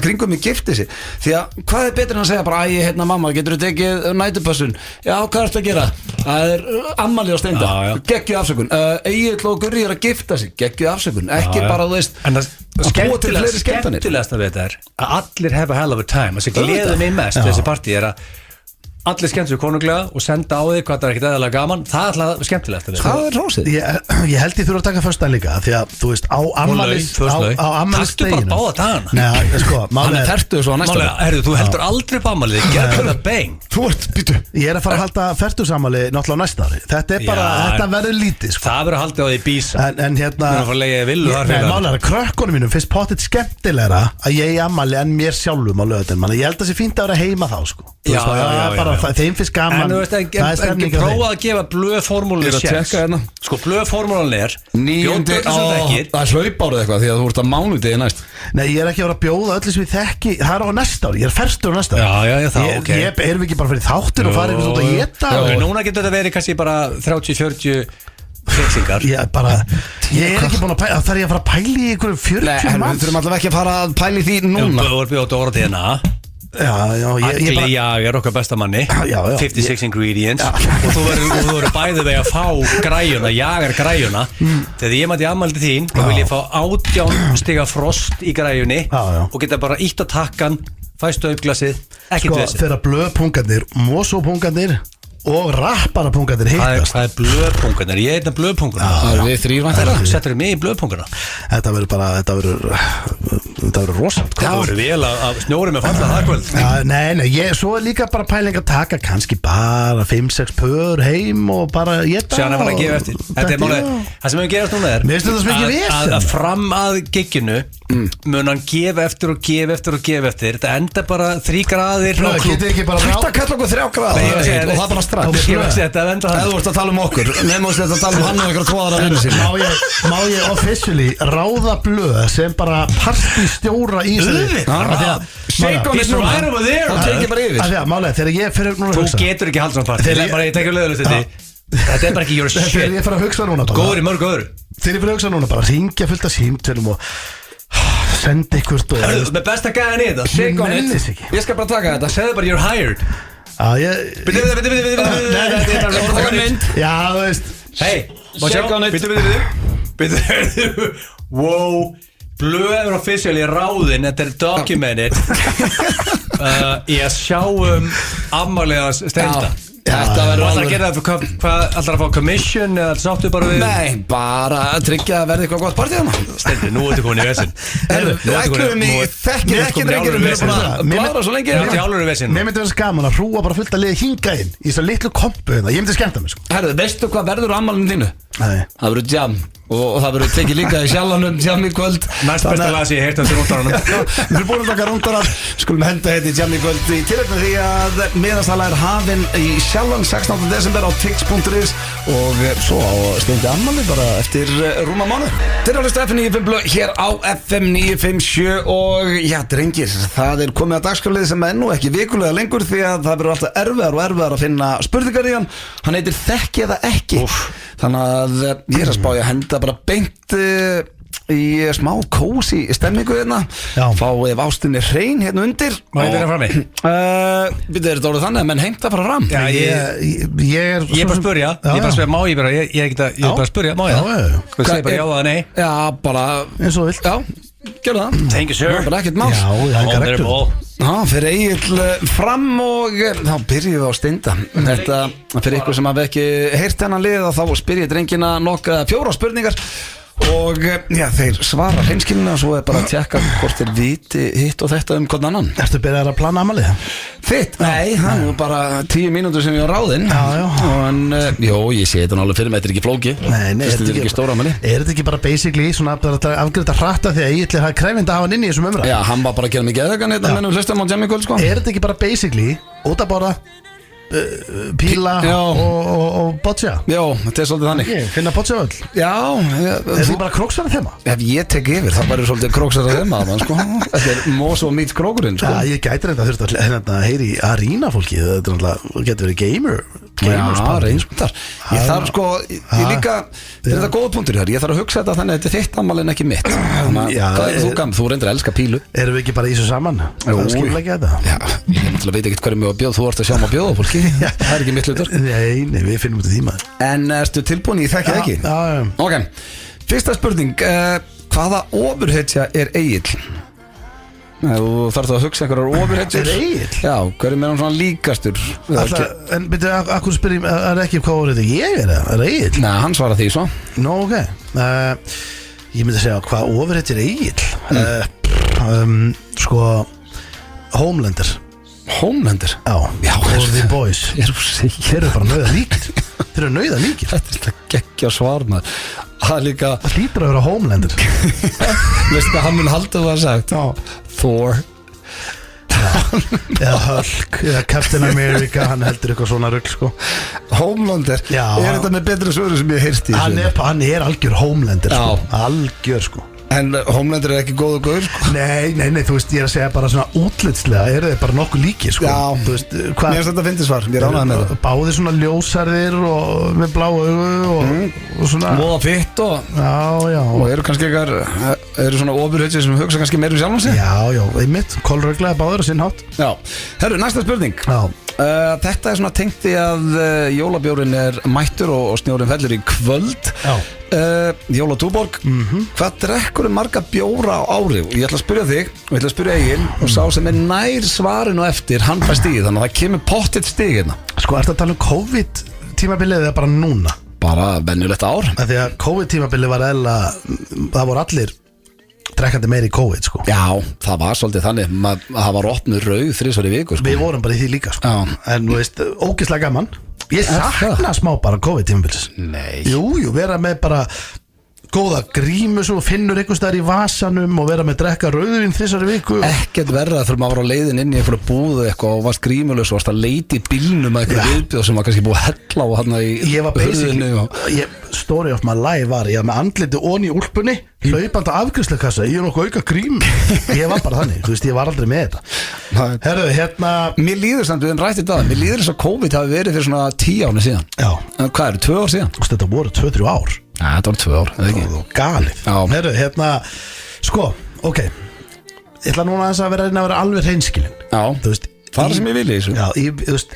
kringum mig gifti sig því að hvað er betur en að segja bara mamma getur þú tekið nætupössun já hvað ertu að gera það er ammali á Steinda geggjuð afsökun Egill og Gurri er að gifta sig geggjuð afsökun ekki bara þú veist að búa til fleiri skemmtanir skemmtilegast að þetta er að allir have a hell of a time það sem gleður mig mest þessi partí er að allir skemmt sér konunglega og senda á þig hvað það er ekkert eðalega gaman það er alltaf skemmtilegt það er rósið ég held ég þurfa að taka föstudag líka því að þú veist á afmælis taktu bara báða dagana nei sko hann er fertuð svo á næsta þú heldur aldrei upp afmælið gerður það beng þú ert býtu ég er að fara að halda fertugsamæli náttúrulega á næsta ári þetta er bara þetta verður lítið sko það verður að halda á því bísa en hérna málega krökkunum mínum finnst pottet skemmtilegra að ég í afmæli en mér sjálfum á laugardaginn ég held að það sé fínt að vera heima þá sko þeim finnst gaman en þú veist ekki prófa að gefa blöðformúlunni sko blöðformúlunni er 9. það er hlaupárið eitthvað því að þú ert að mánudegi næst nei ég er ekki að vera að bjóða öllu sem ég þekki það er á næsta ári, ég er ferstur á næsta ári erum við ekki bara fyrir þáttir og farið út að geta núna getur þetta verið kannski bara 30-40 fixingar. Ég er ekki búin að pæla. Það er ég að fara að pæla í einhverjum 40 Nei, manns. við þurfum allavega ekki að fara að pæla í því núna. Þú voru bjóð Dóra DNA. Já, Agli Jager, okkar besta manni. Já. 56 ingredients. Og þú verður bæði vegi að fá græjuna, Jager græjuna. Þegar ég mætti afmældi þín, þá vil ég fá 18 stiga frost í græjunni og geta bara ítt á takkan, fæstu uppglasið, ekkert Sko, vesið. þegar blöðpungarnir, mosópungarnir og rapparapungarnir hittast. Það er blöðpungarnir, ég heitna blöðpungarna. Það eru við þrír væntanlega. Settur mig í blöðpungarna. Þetta verður rosamt. Það verður vel að snjóri með falla það kvöld. Nei, svo er líka bara pæling að taka kannski bara 5-6 pör heim og bara geta. Sjána að fara að gefa eftir. Þetta er málið, það sem hefur gerast núna er Mér finnst þetta svo mikið vesen. að fram að gigginu mun hann gefa eftir og gefa eftir og gefa eftir. Þetta enda bara 3 graðir á klúbb. Getið ekki bara Þetta kalla okkur 3 gráður Nei, ég segi og það er bara strax. Ég veist þetta að enda Ef það. þú ert að tala um okkur, nefnum við að tala um hann og ykkur 2 aðra vinnu sína. Má ég officially ráða blöð sem bara partistjóra í þessu? Shake on it He's right over there. Þá tekið bara yfir. Af því að málega, þegar ég fyrir núna að Þú hugsa getur ekki haldið svona part. Ég tekja löðulegt þetta er bara ekki your Þegar shit. ég fyrir að hugsa núna bara Góður í mörg öðru. Þegar ég fyrir að hugsa núna bara ringja fullt af símtölum og senda ykkur og Með besta gæðan í þetta. Shake on nenni it. sig ekki. Ég skal bara taka þetta. Segðu bara you're hired. Bitu Já, þú veist Hei, Shake on it. Bitu Wow, blöður officially ráðinn. Þetta er documented í að sjá afmálega steinda. Þetta verður Þú ætlar að alveg. gera það, hvað ætlar að fá commission eða sáttu bara við Nei, bara að tryggja að verði eitthvað gott partí þarna. Steindi, nú ertu komin í vesinn. Ætlum í þekkir ekki drengir við erum bara að blára svo lengi. Þú ert í álur í vesinn. Mér myndi verið gaman að hrúa bara fullt að liða hinga inn í þessar litlu kompu hérna. Ég myndi skemmta mig sko. Herðu, veistu hvað verður á afmælinu þínu? Nei. Það verður jam og það verður tekið líka í sjallanum jam í kvöld. Næst besta lag sem ég heirt eftir rúndaranum. Við erum búin að taka rúndarar. Skulum henda þetta í jam í kvöld í tilefni því að miðastala er hafin í sjallan 16. desember á tix.is og svo á Steindi afmæli bara eftir rúma mánuð. Þeir eru að hlusta FM 95 hér á FM 957 og já drengir, það er komið að dagskrálið sem er nú ekki vikulega lengur því að það verður alltaf erfiðar að finna spurningar í hann. Hann heitir Þekki eða ekki. Þannig að ég er að spá ég að henda bara beint í smá kósi stemmingu hérna. Já. Fá ef ástinni hrein hérna undir. Má ég vera frammi? Við erum þetta orðið þannig að menn heimta fara fram. Já, Ég Ég er bara að spurja. Ég er bara að spurja, má ég bara, ég er bara að spurja, má ég það? Já. Hvað segir bara já eða nei? Já, bara Eins og þú vilt. Já, gjörðu það. Thank you sir. Það er bara ekkert mál. Já, það er ekki reglur. Já, fyrir Egill fram og þá byrjum við á Steinda. Þetta, fyrir ykkur sem hafi ekki heyrt hennan lið þá spyr ég drengina nokkuð 4 spurningar og já, þeir svara hreinskilina og svo er bara að tjekka hvort þeir viti hitt og þetta hvern annan. Ertu byrjað að plana amalið? Þitt? Nei, það er nú bara 10 mínútur sem ég á ráðinn. Já. En, jó, ég sé þetta nálega fyrir mig, þetta er ekki flóki. Nei, Þetta er ekki stóra ammæli. Er þetta ekki bara basically svona að afgriða hratta því að ég ætli að kræfinda að hafa hann inn í þessum umræð? Já, hann var bara að gera mig geðvegan hérna mennum hlustum á Jammy Gold, sko. Er þetta ekki bara basically út að borða píla Já. og boccia? Já, þetta er svolítið þannig. Finna boccia öll? Já, Er þetta bara króksverðið þema? ef ég tek yfir, það væri svolítið króksar að þeim að sko. Þetta er mós og mít krókurinn, sko. Já, ég gæti reynda að þurft að heyri í arena fólki. Þetta er náttúrulega, getur verið gamer. Já, reynspundar. Ég þarf sko, ég líka, þetta er þetta góða punktur hér. Ég þarf að hugsa þetta þannig að þetta er þitt ammál en ekki mitt. Þannig Já, að, hvað er þú gaman? Þú reyndir að elska pílu. Erum við ekki bara í þessu saman? Jú. Það skilur ekki þetta. Já, ég náttúrulega veit ekkert hverju mig að bjóða. Þú ert að sjá mig að bjóða fólki. Það er ekki mitt hlutur. Nei, við finnum út í því maður. En ertu tilbúin í þekkið ekki? Já. Ok, fyrsta spurning. Hvaða ofurhetja er Egill? Þú þarf að hugsa einhverjar ofurhetjur. Er Egill? Já, hverjum er hann svona líkastur? En byrju, akkur spyrjum, er ekki hvað voruð þetta ég er? Er það Egill? Nei, hann svarar því svo. Nó, ok. Ég myndi segja hvað ofurhetjur er Egill? Sko, Homelander. Homelander? Já, og The Boys. Ég er úr sig. Þeir eru bara nauða líkir. Þeir eru nauða líkir. Þetta er þetta geggja svar maður. Það er líka, Það hlýtur að vera Homelander. veistu hvað hann mun halda það sagt? Thor. Eða Hulk, eða Captain America. Hann heldur eitthvað svona rugl, sko. Homelander. Já. Er þetta með betri svöru sem ég heyrst í þessu? Hann er algjör Homelander, sko. Já. Algjör, sko. En Homelander ekki góðu gaur sko. Nei, þú veist, ég að segja bara svona útlitslega eru þeir bara nokkuð líkir sko. Já, þú veist, mér finnst þetta fyndið svar, ég ránaði með það. Báðir svona ljósarðir og með blá augu og svona Móða fitt Já og eru kannski eru svona ofurhauðsir sem hugsa kannski meira sjálfum sig. Já, einmitt, kolröglega báðir á sinn hátt. Já, herru, næsta spurning. Þetta svona tengt í að jólabjórin mættur og snjórinn fellur í kvöld. Jóla Túborg. Hvað drekkur marga bjóra á ári? Og ég ætla að spyrja þig og ég ætla að spyrja Egil og sá sem nær svarinu eftir hann fær stigið, þannig að það kemur pottitt stig hérna. Sko, ertu að tala um COVID tímabilið eða bara núna? Bara venjulegt ár. Því að COVID tímabilið var það voru allir drekkandi meiri í COVID sko. Já, það var svolítið þannig það var opnuð rauð 3 í viku sko. Við vorum bara í því líka sko. En þú veist, ógeðslega gaman. Ég sakna smá bara COVID-tímabilis. Nei. Jú, vera með bara góða grímu svo finnur einhvers staðar í vasanum og vera með drekka rauðvín 3 í viku Ekkert verða þegar maður var á leiðin inn í einhverju búðu eitthvað og varst grímulaus og varst að leita í bílnum að eitthvað viðbjóð sem var kannski búið að hella á hann í Ég var basically story of my life var ég með andliti onni í úlpunni hlaupandi afgreiðslukassa, ég nokkuð auka grím ég var bara þannig, þú veist, ég var aldrei með þetta Herru, hérna Mér líður samt, við rætti þetta mér líður þess að COVID hafi verið fyrir svona 10 ára síðan. Já. Hvað eru, 2 ár síðan? Þetta voru 2-3 ár. Já, þetta voru 2 ár, eða ekki? Galið. Herru, hérna sko, ok ég ætla núna að vera alveg hreinskilinn. Já, þú veist, það sem ég vilja í þessu. Já, þú veist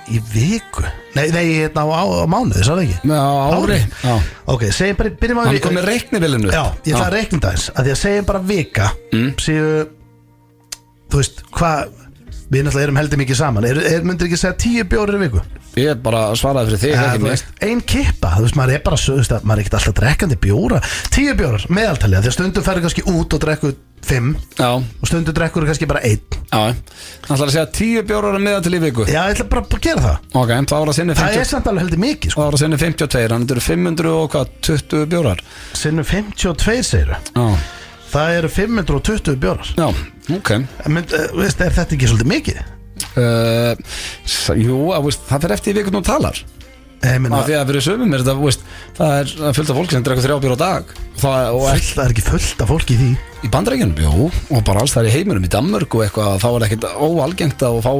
í viku Nei, hérna á mánuði, svo ekki? Já, ári. Já. Ok, segjum bara, byrjum að Hann kom með reiknivilinu. Já, ég ætla að reikna það eins að því að segjum bara vika séu, þú veist, hvað við náttúrulega erum heldur mikið saman myndir ekki segja 10 bjórir í viku? Ég bara svaraði fyrir þig, ekki mér. Ein kippa, þú veist, maður bara þú veist, maður ekkert alltaf drekkandi bjóra 10 bjórar, meðaltalið, því að stundum ferður kannski út og drekku 5 og stundum drekkur kannski bara 1 Já, það ætlar að segja 10 bjórar meðaltalið í viku. Já, ég ætla bara að gera það. Ok, þá var það sinni 50. Það samt alveg heldur mikið, sko. Það var það sinni 52, þannig eru 520 bjórar. Sinnum 52 segiru. Já. Það eru 520 bjórar. Já, ok. Veist, þetta ekki svolítið mikið? Jú, það fer eftir í vikun og talar Af því að fyrir sömum það er fullt af fólki sem drekkur 3 bjóra á dag Það er ekki fullt af fólki í því Í Bandaríkjunum, jú, og bara alls þar í heiminum í Danmörk og eitthvað, þá er ekkert óalgengt að fá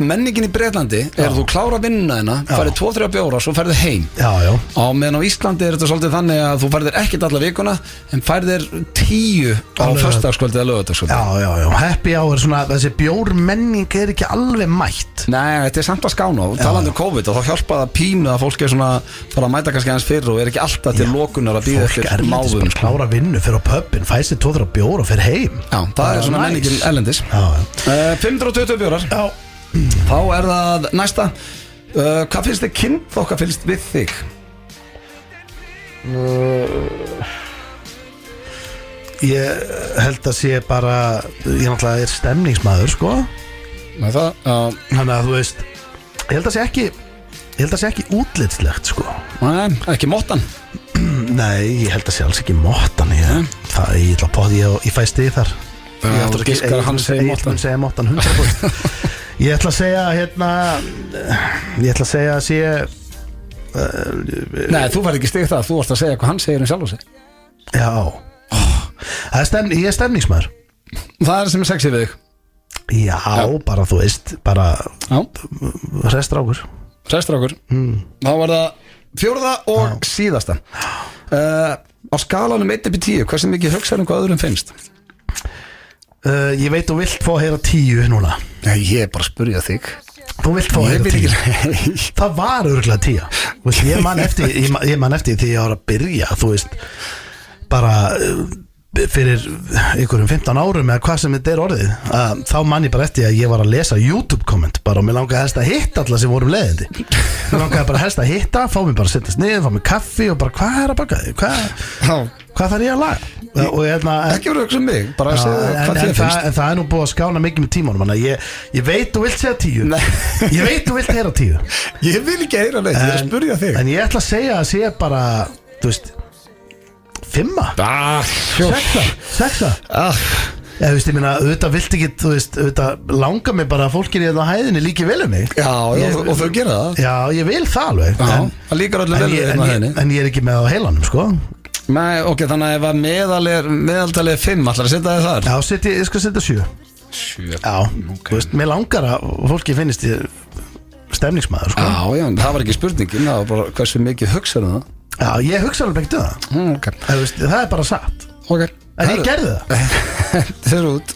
menningin í Bretlandi þú klára vinnuna þína, færið 2-3 bjóra svo færið heim. Já. Á meðan á Íslandi þetta svolítið þannig að þú færðir ekkert alla vikuna en færðir 10 á föstudagskvöldi eða laugardagskvöldi. Já, happy hour svona, þessi bjórmenning er ekki alveg mætt. Nei, þetta er samt að skána og talandi COVID og þá hjálpa það pínu að fólk er svona fara að mæta kannski aðeins fyrr og er ekki alltaf til lokunar að bíða eftir máðum. Klára vinnu, fyrir á pubin, fæst 2-3 bjór og fyrir heim. Já, það er svona menningin erlendis. 520 bjórar. Já. Þá er það næsta. Hvað finnst þið kynnt okkar finnst við þig? Ég held að sé bara ég náttúrulega er stemningsmaður, sko. Með það? Þannig að þú veist ég held að sé ekki útlitslegt, sko. Nei, ekki mottan. Nei, ég held að sé alls ekki mottan ég ætla að bóði ég fæ stig þar Þú giskar að hann segir mottan 100% Ég ætla að segja ég ætla að segja að sé Nei, þú fær ekki stig það, þú varst að segja hvað hann segir sjálf og sig. Já ég er stemningsmaður. Það er sem er sexy við þig. Já, bara þú veist bara restrákur Þá var það 4. og síðasta. Á skalanum 1-10, hversu mikið hugsaður hvað öðrum finnst? Ég veit þú vilt fá að heyra 10 núna. Nei, ég er bara að spyrja þig. Þú vilt fá að heyra 10. Það var örugglega 10. Ég man eftir því ég var að byrja, þú veist bara fyrir einhverjum 15 árum eða hvað sem þetta er orðið þá man ég bara eftir að ég var að lesa YouTube komment bara og mér langaði helst að hitta alla sem vorum leiðindi. Mér langaði bara helst að hitta, fá mér bara að setjast niður, fá mér kaffi og bara hvað er að baka þig? Hvað þarf ég að laga? Ekki verið eitthvað sem mig, bara að segja hvað þér finnst. En það er nú búið að skána mikið með tímanum, þannig að ég veit þú vilt segja 10. Ég veit þú vilt heyra 10. Ég vil ekki heyra neitt, ég er að spyrja þig. En ég ætla að segja að sé bara, þú veist 5. 6. Þú veist, ég meina, auðvitað vilt ekki, þú veist, auðvitað langar mig bara að fólkir í þetta hæðinni líki vel um mig. Já, og þau gera það. Já, ég vil það alveg. Það líkar allir vel um þetta hæðinni. En ég er ekki með á heilanum, sko. Nei, ok, þannig að ef að meðaltalið 5, ætlar að setja þið þar? Já, ég skal setja 7. 7. Já, þú veist, mér langar að fólki finnist ég stemningsmaður, sko. Já, það var ekki spurningin, það var bara hversu mikið hugsaðu það. Já, ég hugsa alveg ekki það. Ok. Það er bara satt. Ok. En ég gerði það. Þetta er út.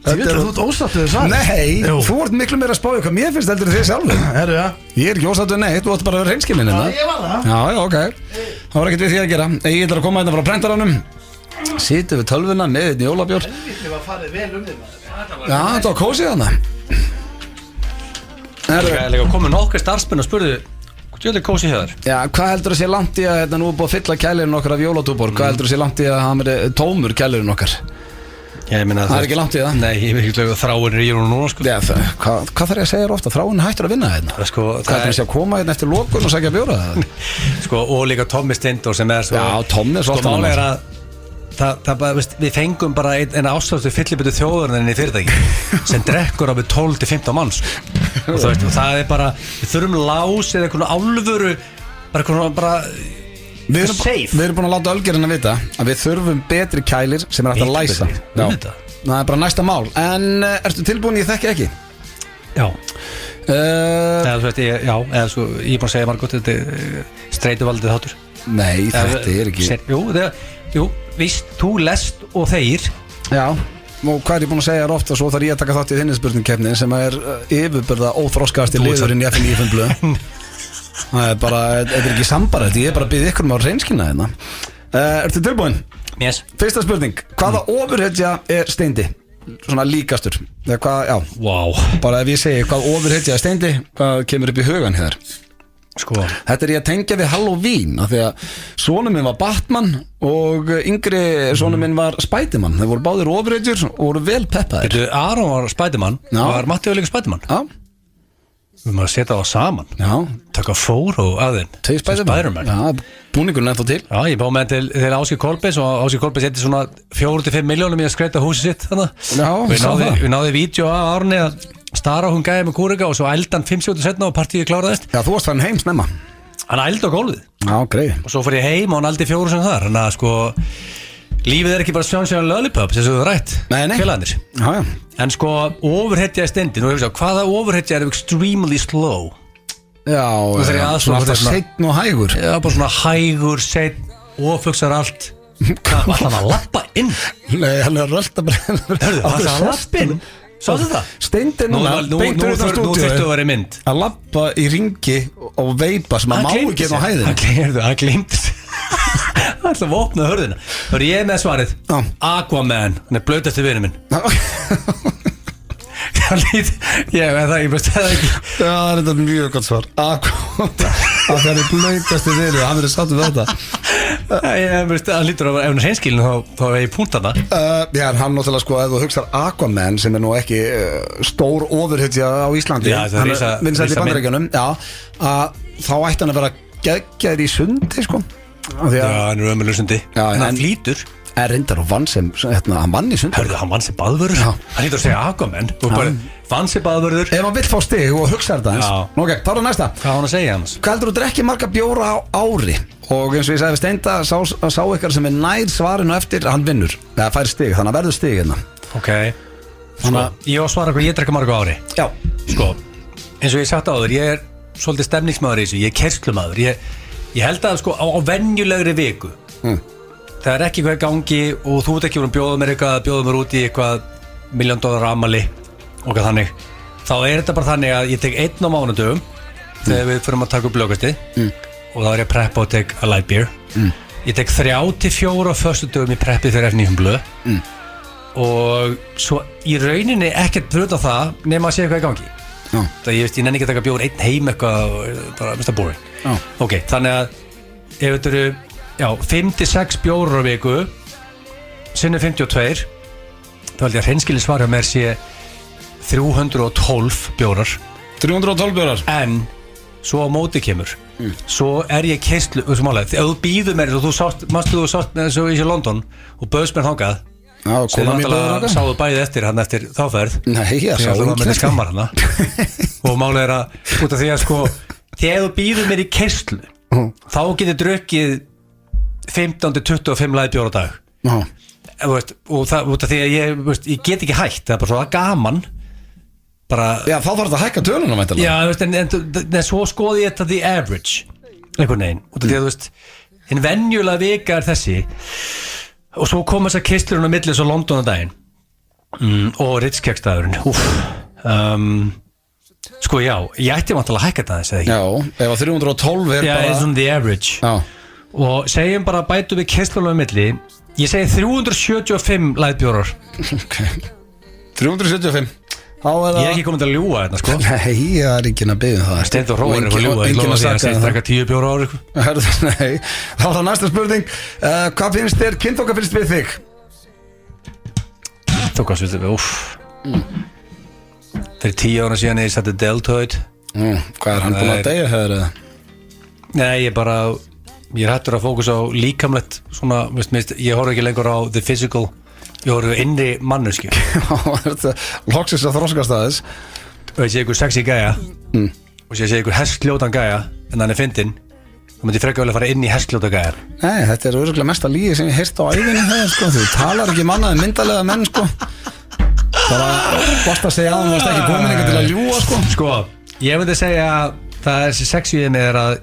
Þú ert ósáttuð þess að. Nei, þú ert miklu meira að spája hvað mér finnst heldur en þið sjálfur. Herru, já. Ég er ekki ósáttuð neitt, þú ætti bara að vera hreinskilinn hérna. Já, ég var það. Já, ok. Það var ekkert við því að gera. Ég ætla að koma hérna frá prentaranum. Sittu við tölvuna með einn jólabjór. Helviti var farið vel þig, maður. Já, þetta var kósið hana. Það er líka komið nokkri starfsmenn og spurðu hvað er kósið hér? Já, hvað heldur að sé langt í að hérna nú er búið að fylla kælirinn okkar af jólatúbor? Hvað heldur að sé langt í að hann er tómur kælirinn okkar? Ég meina það er ekki langt í það. Nei, ég veit ekki þráin í hún núna sko. Já, hvað þarf ég að segja ofta? Þráin hættur að vinna hérna. Sko, hvað er það að koma hérna eftir lokun og sækja bjóra það? Sko, og líka Tommy Steindór sem er svo. Já, Tommy er svo sko, máli er að það bara, veist, við fengum bara eina ástæðustu fyllibötu þjóðurinn í fyrirtæki sem drekkur á við 12-15 manns og það er bara, við þurfum lás eða einhvern alvöru bara Við erum búin að láta Ölgerinn að vita að við þurfum betri kælir sem er hægt að læsa. Það er bara næsta mál. En ertu tilbúin, ég þekki ekki? Já. Eða þú veist, já, eða svo, ég er búin að segja margótt, þetta er streituvaldið þáttur. Nei, þetta er ekki. Jú, víst, þú lest og þeir. Já, og hvað er ég búin að segja þér ofta, svo þarf ég að taka þátt í þinni spurningkeppni sem er yfirbörða óþroskaðasti liðurinn í FNÍ blöð. Það er bara, þetta er ekki sambarlegt, ég er bara að biðja ykkur um að reynskilna hérna. Ertu tilbúin? Yes. Fyrsta spurning, hvaða ofurhetja er Steindi? Svona líkastur. Já, wow. Bara ef ég segi hvað ofurhetja er Steindi, hvað kemur upp í hugan hér? Sko. Þetta er ég að tengja við Halloween af því að sonur minn var Batman og yngri sonur minn var Spiderman. Þeir voru báðir ofurhetjur og voru vel peppaðir. Veitu, Aron var Spiderman, var Matti líka Spiderman? Já. Við maður að setja það saman. Já. Taka fóru að þeim. Tveir Spiderman. Já, búningurinn ennþá til. Já, ég bá með til Ásgeir Kolbeins og Ásgeir Kolbeins setti svona 4-5 milljónum í að skreita húsið sitt þannig. Já, við náði vídeo af Arni að Stara hún gæði með kúrika og svo ældan 5 sekúndur setna og partíið kláraðist. Já, þú varst farin heim snemma. Hann ældi á gólfið. Já, greið. Og svo fór ég heim og hann ældi 4 sem þar. Þannig að sko, lífið er ekki bara Sunshine Lollipop sem þú rætt. Nei. Félagarnir. Já. En sko, ofurhetja í Steindi. Nú hefur við sjá, hvaða ofurhetja er extremely slow? Já, svona alltaf seinn og hægur. Já, bara svona hægur, seinn, ofugsar allt. Hvað, var hann að lappa inn? Nei, hann er rölda bara. Hörðu, var hann að lappa inn? Sáðu það? Steindi núna, nú þurftu að vera í mynd. Að lappa í ringi og veipa sem að má ekki á hæðinu. Hann gleymdi sig. Það ætla að opna hörðina. Það er ég með svarið. Aquaman, hann er blöytasti vinur minn. Ég veist það ekki. Já, það er þetta mjög gott svar. Aquaman, það er blöytasti vinur, hann verður satt við þetta. Ég veist, hann lítur að ef hann er hreinskilin þá er ég punkt hana. Já, en hann náttúrulega sko, ef þú hugsar Aquaman sem er nú ekki stór ofurhetja á Íslandi. Já, það er vinsæll í Bandaríkjunum. Já, þá ætti hann að vera geggjaður í sundi sko. Já, hann er ömurlegur sundi. Hann flýtur. Reyndar og vann sem, hann vann í sundi. Hörðu, hann vann sem baðvörður. Hann lítur að segja Aquaman. Vann sem baðvörður. Ef hann vill fá stig og hugsa þetta eins. Ok, þá er það næsta. Hvað hann að segja hans? Hvað heldur þú drekki marga bjóra á ári? Og eins og ég sagði við Steinda, sá ykkar sem er nær svarinu eftir, hann vinnur. Það fær stig, þannig að verður stig hérna. Ok. Sko, ég á að svara hvað ég drekka marga á ári. Já. Sko, eins og ég sagt áður, ég er svolítið stemningsmaður í þessu, ég er kerslumaður. Ég held að sko á venjulegri viku. Það er ekki hvað gangi og þú ert ekki verið að bjóða mér út í eitthvað $1 million afmæli og hvað þannig. Þá er þetta bara þannig að ég tek 1 á mánudögum þegar við förum að taka upp lögastið og þá er ég að preppa og tek a light beer. Ég tek 3-4 á föstudögum í preppið fyrir FNÍ blöð og svo í rauninni ekkert fyrir utan það nema að sé eitthvað í gangi. Það ég nenni ekki að taka bjór 1 heim eitthvað, bara mista boring. Ok, þannig að ef þetta eru 5-6 bjórar á viku sinni 52 þá held ég að hreinskilin svar hjá mér sé 312 bjórar 312 bjórar en svo á móti kemur svo er ég keislu ef þú býður mér þú sást eins og í London og bauðst mér þangað sem náttúrulega sáðu bæðið eftir hann eftir þáferð Nei, ég sá það með skammar hana og málið er að út af því að sko þegar þú býður mér í keislu þá getur drukkið 15-25 læðbjór á dag veist, og það út af því að ég get ekki hætt, það bara svo gaman bara, já, þá þarf þetta að hækka tölunum já, veist, en svo skoði ég þetta the average einhvern veginn, út af því að þú veist hinn venjulega vika þessi og svo kom þess að kistlurinn á milli svo London á daginn og Ritz-kekstæðurinn sko já, ég ætti vantilega að hækka þetta þess, eða ekki? Já, ef að 312 já, bara svona the average og segjum bara bætu við kistlurinn á milli ég segi 375 læðbjórar okay. 375 ég er ekki komin til að ljúga þetta sko nei, ég er ekki að byggja það Stendur Hróar er að ljúga, ég lofa því að segja drekka 10 bjóra ári nei, þá er það næsta spurning hvað finnst þér, kynþokka finnst við þig? Kynþokka finnst við, fyrir 10 ára síðan ég setti deltoid hvað er hann búin að deyja hér? Nei, ég er hættur að fókusa á líkamlegt svona, ég horf ekki lengur á the physical ég horf á innri mannuski loksins að þroskast aðeins og ég sé ykkur sexy gæja og ég sé ykkur hestljótan gæja en hann er fyndinn þá myndi ég frekka vel að fara inn í hestljóta gæjar nei, þetta er örugglega mesta lygi sem ég heyrst á ævinni sko. Þú talar ekki mannaði myndalega menn sko. bara varst að segja að hann varst ekki komin eitthvað til að ljúga sko, ég myndi segja að það er þessi sexyið með er að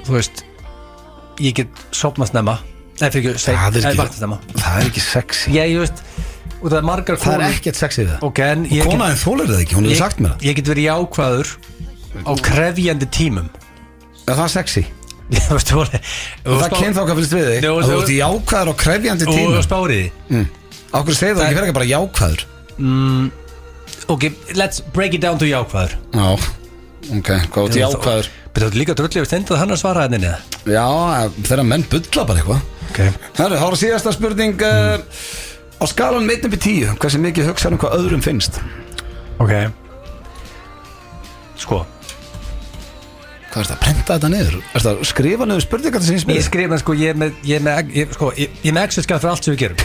þú veist ég get sopnað snemma nei, fyrir ekki, það er ekki sexy ég veist, og það er margar það er ekkert sexy það okay, og konaðin þólar það ekki, hún hefur sagt mér það ég get verið jákvæður á krefjandi tímum er það sexy? það kynþokka finnst við þig að þú ert jákvæður á krefjandi tímum og spáriði ákveður segir það ekki fyrir ekki bara jákvæður ok, let's break it down to jákvæður já, ok, hvað ert jákvæður? Þú ert líka drullið við stendið að hann að svara henni já, þeirra menn bulla bara eitthvað okay. Herru, þá er síðasta spurning á skalan 1-10 hversu mikið hugsaður hvað öðrum finnst? ok sko hvað er það að prenta þetta niður? Er það að skrifa niður spurningar til sín spyrir? Ég skrifa sko, ég með Excel-skjað fyrir allt sem við gerum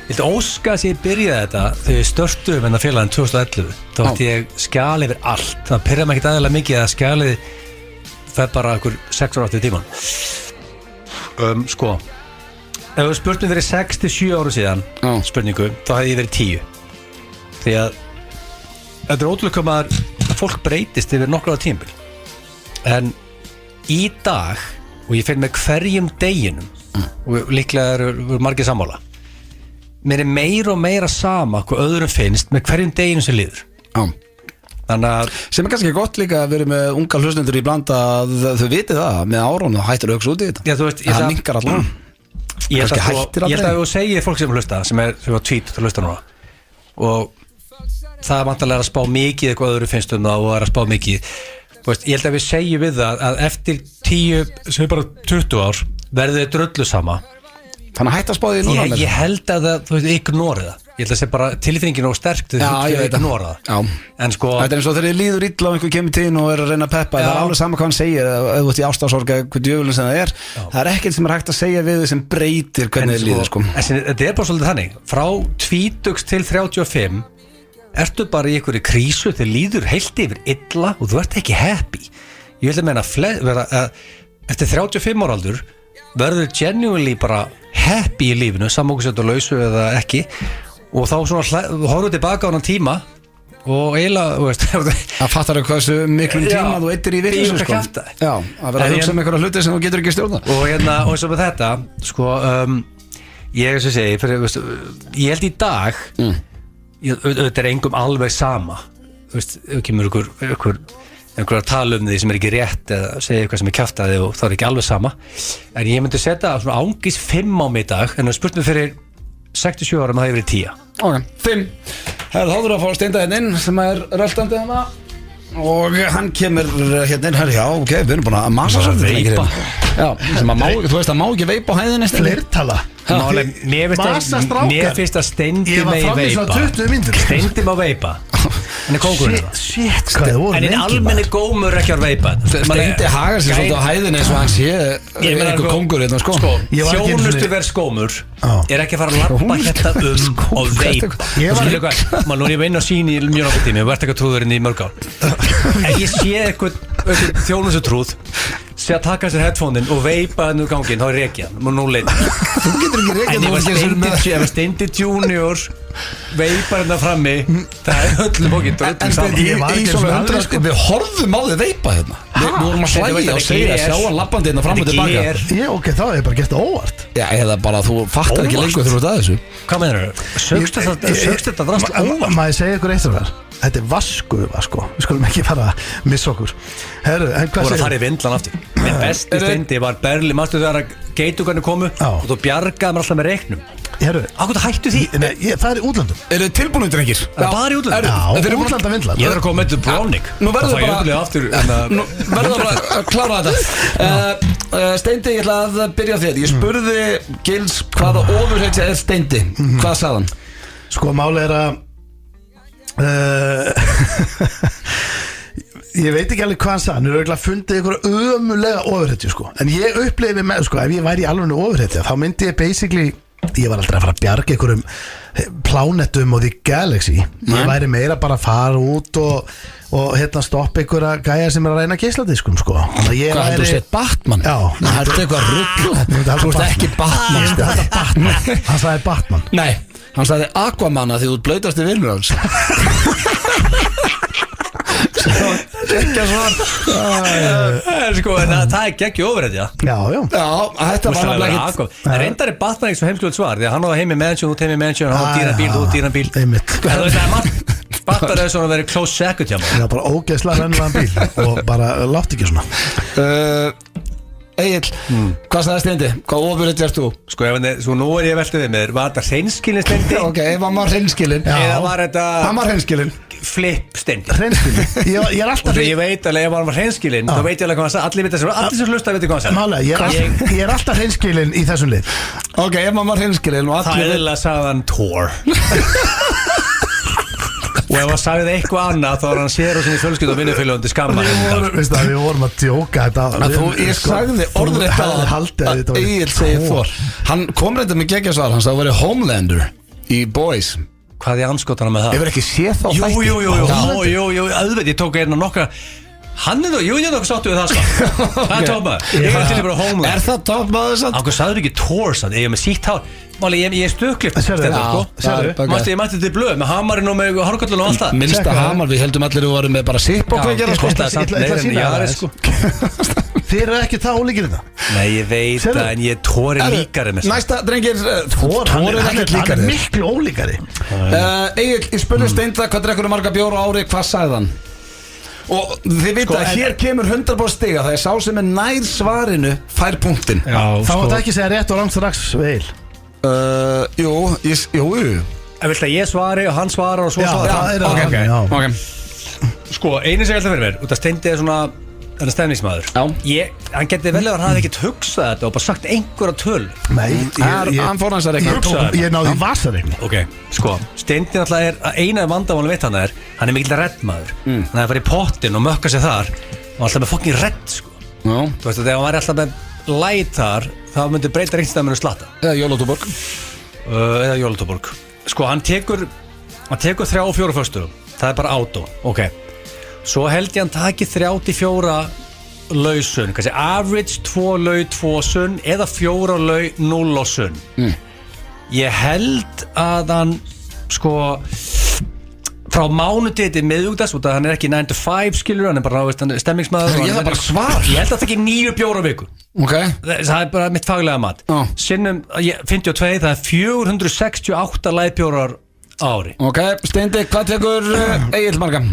Ég ætla óska að ég byrjaði þetta þegar við störtum en það félagin 2011 þá ætti ég skjali yfir allt það pyrja mig ekkert aðeinslega mikið að skjalið fer bara okkur 6 ára aftur í tíman sko ef þú spurt mig fyrir 6-7 ára síðan spurningu, þá hefði ég verið 10 því að þetta er ótrúlega komað að fólk breytist yfir nokkru á tímabil en í dag og ég finn með hverjum deginum og líklega eru margir sammála mér er meira og meira sama hvað öðrum finnst með hverjum deginum sem líður þannig að sem er kannski gott líka að vera með unga hlustendur í blanda að þau viti það með árun og hættir að hugsa út í þetta já, þú veist, það minkar allan ég held að þú segir fólk sem hlusta sem er á tweet til að hlusta núna og það er vantarlega að spá mikið eitthvað öðru finnst það og er að spá mikið veist, ég held að við segjum við það að eftir 10 sem er bara 20 ár verður þið drullu sama þannig að hætta að spá því núna ég held að það, þú veist, ignorið það ég held að það sé bara tilfinningin og sterkt til að ignora það en sko þetta er eins og þegar þið líður illa og einhver kemur til og er að reyna að peppa það er alveg sama hvað hann segir ef þú ert í ástarsorg hvað djöfulinn sem það er ekkert sem er hægt að segja við þið sem breytir hvernig þið líður sko. Þetta er bara svolítið þannig frá 20 til 35 ertu bara í einhverju krísu þið líður heilt yfir illa og þú ert ekki happy ég vil að meina eftir 35 ára aldur verður genuinely bara happy í lífinu samókusett og lausu eða ekki og þá svona horfum tilbaka á hann tíma og eiginlega það fattar þau hversu miklum tíma þú eittir í virkinu sko. að vera að hugsa um einhverja hluti sem þú getur ekki stjórna og svo með þetta sko ég sem segi ég held í dag þetta er engum alveg sama þú veist, ef kemur einhver að tala um því sem er ekki rétt eða segja eitthvað sem er kjaftaði og það er ekki alveg sama en ég myndi setja svona ángis 5 á mig í dag en það spurt mig fyrir 67 ára það hefur verið 10 ok, 5 þá þurfa að fá Steinda inn sem er röltandi hana og hann kemur hérna inn já, ok, við erum búin að massa svolítið þú veist að má ekki veipa á hæðinni fleirtala mér finnst að Steindi megi veipa Steindi má veipa hann er kóngurinn shit, hvað það voru en einn almenni gómur ekki að veipa Steindi hagar sér svolítið á hæðinni eins og hann sé einhver kóngurinn sko þjónustu verð skómur er ekki að fara að lappa hérna og veipa nú er ég inn á síni í mjög náttúrulega tími og verðt ekki að trúðurinn í mörg ár en ég sé eitthvað þjónustu trúð sé að taka sér headphone-in og veipa hennu gangin, þá er reykja og nú leit Þú getur ekki reykja en ef Steindi Junior veipar hérna frammi það er öllum okkur dröllum saman Í svona 100 við horfðum á þið veipa hérna Við vorum að hlæja og segja sjá hann lappandi hérna fram og tilbaka Ok, þá hef ég bara gert það óvart Já, eða bara þú fattar ekki lengur þegar þú ert að þessu Hvað meinar þau? Sögst þetta drast óvart? Maður segja ykkur eitt þar Þetta er vaskuva sko Við skulum ekki fara að missa okkur Herru, en hvað Þú voru að segir fara í vindlan aftur Minn besti Steindi var Berli Mástu þegar að geitugarnir komu og þú bjargaði mér alltaf með reiknum Herru, Akkur það hættu því? nei, það er í útlöndum Eru þið tilbúinir, drengir? Það er bara í útlöndum? Já, útlöndavindlar Ég er að koma með þetta bróning Nú verður Það bara aftur Nú verður bara að klára þetta Steindi, ég ætla að byrja á þér Ég spurði Gils hvaða ofurhetja er Steindi Hvað sagði hann? Sko, máli er að Ég veit ekki alveg hvað hann sagði. Hann er auðvitað fundið ykkur ömulega ofurhetju sko. En ég upplifi með sko, ef ég væri í alveg ofurhetja þá myndi ég basically ég var aldrei að fara að bjarga ykkurum plánetum og The Galaxy. Ég væri meira bara að fara út og hérna stoppa ykkur að gæja sem er að reyna geisladiskum sko. Hvað heldur þú sett Batman? Já. Það er eitthvað rugl Þú ert ekki Batman Hann sagði Batman. Nei, hann sagði Aquaman að því þú ert blöytasti vinnur hans Ekki að svar Sko, en það er geggjum ofrætt, já Já, já. Já, þetta var alveg ekkert En reyndar er Batman ekki svo heimskulegt svar Því að hann var heim í mansion, út heim í mansion Hann var dýran bíl, út dýran bíl Einmitt. Það er Batman er svona að vera close second hjá maður Já, bara ógeðslega rennilegan bíl og bara látt ekki svona Egill, hvað sagði Steindi? Hvað ofurhetja ert þú? Sko, svo nú er ég veltið við með Var þetta hreinskilin Steindi? Ok, ef hann var hreinskilin Eða var þetta Hann var hreinskilin flip Steindi? Hreinskilin. Ég er alltaf Og þegar ég veit alveg ef hann var hreinskilin Þá veit ég alveg hvað hann sagði Allir vita allir sem hlusta veit hvað hann sagði Málega, ég er alltaf hreinskilin í þessum lið. Ok, ef hann var hreinskilin og Það allir eðlilega sagði hann Thor Og ef hann sagði eitthvað annað Þá var hann sér og sinni fjölskyld og vinnufélagandi skamma Veistu að við vorum að djóka þetta. Ég sagði orðrétt að Egill segir Thor Hann kom reynda með geggjasvar Hann sagði að það væri Homelander í Boys Hvað er anskotana með það? Hefur ekki séð þá Jú, auðvitað, ég tók einn og nokkra Hann er ég er nokkuð sáttu við það sko Það er toppmaður, ég er til að bara Homeland Er það toppmaður satt? Ákveð sagður ekki Thor satt, ég er með sítt hár Máli, ég er stökklift Mástu, ég mætti þetta í blöð með hamarinn og með hárkollun og allt það Minnsta hamar, við heldum allir að við með bara sipp og kveikjara Ég ætla að sýna það Þið eru ekki það ólíkir þetta. Nei, ég veit það, en ég Thor er líkari með Næsta, drengir, Thor er ekkert líkari. Hann er miklu ólíkari. Egill, ég spurði Steinda hvað drekkur marga bjóra á ári, hvað sagði hann? Og þið vita að hér kemur 100% stiga. Það er sá sem er nær svarinu fær punktinn. Þá var það ekki segja rétt og rangt strax veil. Jú. En vilt að ég svari og hann svarar og svo svarar? Ok. Sko, einu sem ég held að fyrir mér, út af Steindi er svona þannig stefnismæður. Hann geti vel að hann hafði ekkert hugsað þetta og bara sagt einhverja töl. Nei, hann fór hans að reikna. Ég náði vasareikni. Ok, sko, Steindi náttúrulega er eina vandamálum veit hann er mikill reddmaður. Þannig að það fara í pottin og mökka sig þar og alltaf með fucking redd, sko. Þú veist að ef hann væri alltaf með light þar þá myndi breyta reynstæðminu slatta. Eða Jólatúborg. Sko, hann tekur 3 og 4 föstu. Það er bara átó. Ok. Svo held ég hann taki 34 lausun, kannski average 2 lau 2 sunn eða 4 lau 0 sunn. Ég held að hann sko frá mánudegi til miðvíkudags, út af hann er ekki 9 to 5 skilur, hann er bara stemmingsmaður. Ég það bara svar. Ég held að það ekki 9 bjóra viku. Ok. Það er bara mitt faglega mat. Sinnum 52, það er 468 læðbjórar ári. Ok, Steindi, hvað tekur Egill marga?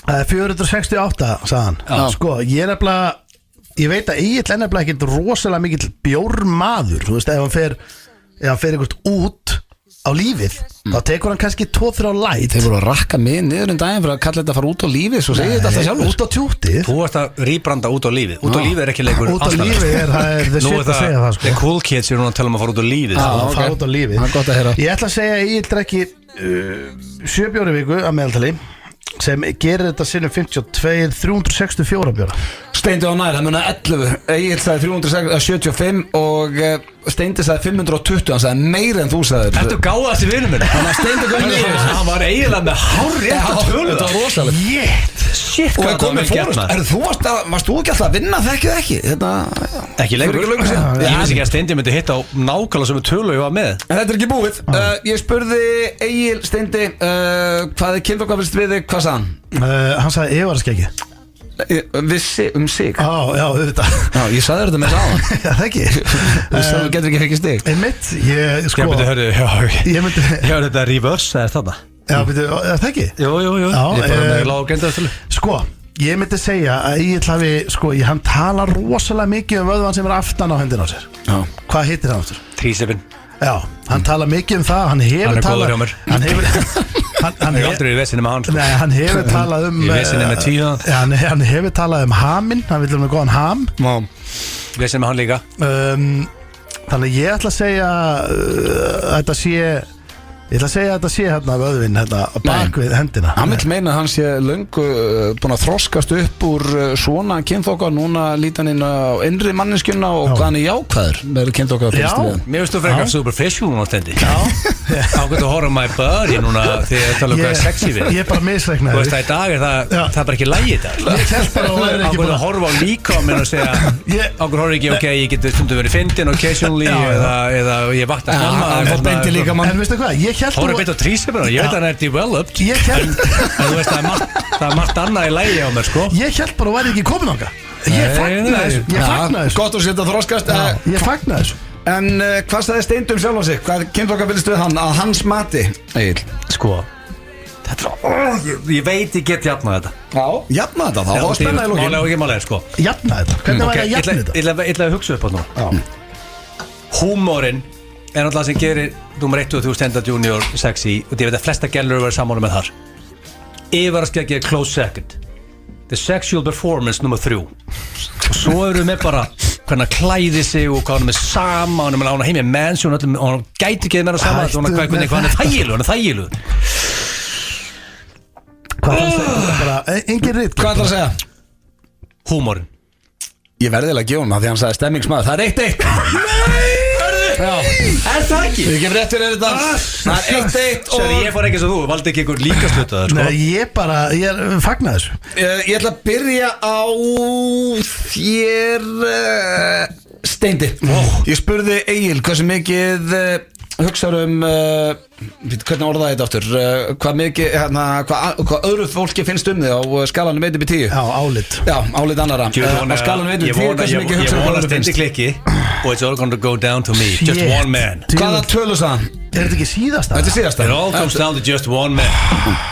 468, sagði hann. Sko, ég veit að Egill er nefnilega ekkert rosalega mikill bjórmaður. Þú veist, ef hann fer einhvert út á lífið, þá tekur hann kannski 2-3 light. Þeir voru að rakka mig niður daginn fyrir að kalla þetta að fara út á lífið. Svo segir þetta alltaf sjálfur. Út á tjútið. Þú ert að rýbranda út á lífið. Út á lífið er ekki leikur. Út á lífið er the shit að segja það, sko. The cool kids eru núna að tala að fara út á lífið. Fara út á lífið. Það er gott að heyra. Ég ætla að segja að Egill drekki 7 bjóri viku að meðaltali, sem gerir þetta sinnum 52, 364 bjóra. Steindi á nær, það muna 11 Egil sagði 375 og Steindi sagði 520, hann sagði meira en þú sagðir. Ertu gáðast í vinum minn? Þannig að Steindi kom niður. Hann var eiginlega með hárrétt að tölu. Þetta var rosalegt. Shit, Og hvað það komið fórust. Varst þú ekki alltaf að vinna þekkið ekki? Ekki lengur. Fyrir ekki löngu síðan. Ég veist ekki að Steindi myndi hitta á nákvæmlega sem tölu ég var með. En þetta er ekki búið. Ég spurði Egil Steindi hvað er kynþokkafylgst við þig, hvað sagði hann? Hann sagði Evarskeggi. Vissi sig. Já, auðvitað. Já, ég sagði þetta með þess aðan. Já, það ekki. Þú sagði þú getur ekki fekið stig. Einmitt, ég sko Ég myndi hörðu, Ég myndi hörðu þetta reverse eða þarna. Já, byrju, það ekki. Jú. Ég bara með lág gendaðstölu. Sko, ég myndi segja að Egill hafi, sko, hann talar rosalega mikið vöðvan sem aftan á hendina á sér. Já. Hvað heitir það aftur? Trísefin. Já, hann talar mikið það, hann hefur Hann er talað góður hjá mér. Hann hefur Ég er aldrei í vesinni með hann sko. Nei, hann hefur talað Í vesinni með 10. Já, hann hefur talað haminn, hann vil með góðan ham. Vesinni með hann líka. Þannig ég ætla að segja þetta sé hérna vöðvinn hérna bak við hendina. Hann vil meina að hann sé löngu búin að þroskast upp úr svona kynþokka. Núna líti hann inn á innri manneskjuna og hvað hann er jákvæður með kynþokka fyrst við hann. Mér veist þú frekar superficial núna Steindi. Ákveðt að horfa my buddy núna þegar ég tala um hvað er sexy við. Ég er bara misreiknaður. Þú veist að í dag er það bara ekki lægi í dag. Ég held bara að það er ekki Ákveðt að horfa á líkaminn og segja ákveðt horfa ekki, ok, ég geti stundum verið fyndin occasionally eða ég vakta snemma. En veistu hvað, ég held Hóra beitt á trísefinu, ég veit að hann er developed. En þú veist það er margt annað í lægi á mér sko. Ég held bara að væri ekki komin ánga. Ég fagnaði þessu. Gott að setja þroskast. Ég fagnaði þessu. En hvað sagði Steindi sjálf á sig? Hvað kynþokka fylgst við hann að hans mati? Egil. Sko ég veit ég get jafnað þetta. Já, jafna þetta þá. Það var spenna í lókin. Málega sko. Jafna þetta. Hvernig væri að jafna þetta? Ég ætla að hugsa upp á nú. Húmorinn er náttúrulega sem gerir nummer 1 og 3 Stenda Junior sexy og ég veit að flesta gælur eru verið sammála með þar. Yfirskeggi er close second. The sexual performance nummer 3. Og svo eru við með bara hvernig hann klæði sig og hvað hann er með sama, hann er með heim í mansion og hann gæti ekki með það sama hvernig hann er þægilegur. Hvað fannst það? Bara engin rít. Hvað ætlar að segja? Húmorinn. Ég verði að gefa hann það því hann sagði stemmingsmaður. Það er 1-1. Já. Er það ekki? Við gefum rétt fyrir þetta. Það er 1-1 og Ég fór ekki eins og þú, valdi ekki einhver líka slutaðar sko. Nei, ég fagnaði þessu. Ég ætla að byrja á þér Steindi. Ég spurði Egil hversu mikið hugsaður hvernig orðaði þetta aftur hvað mikið, hvað öðru fólki finnst þig á skalanum 1-10. Já, álit. Já, álit annara. Á skalanum 1-10 hversu mikið hugsaður Ég vona Steindi klikki og it's all gonna go down to me, just one man. Hvaða tölu sagði hann? Er þetta ekki síðasta? Þetta er síðasta. It all comes down to just one man.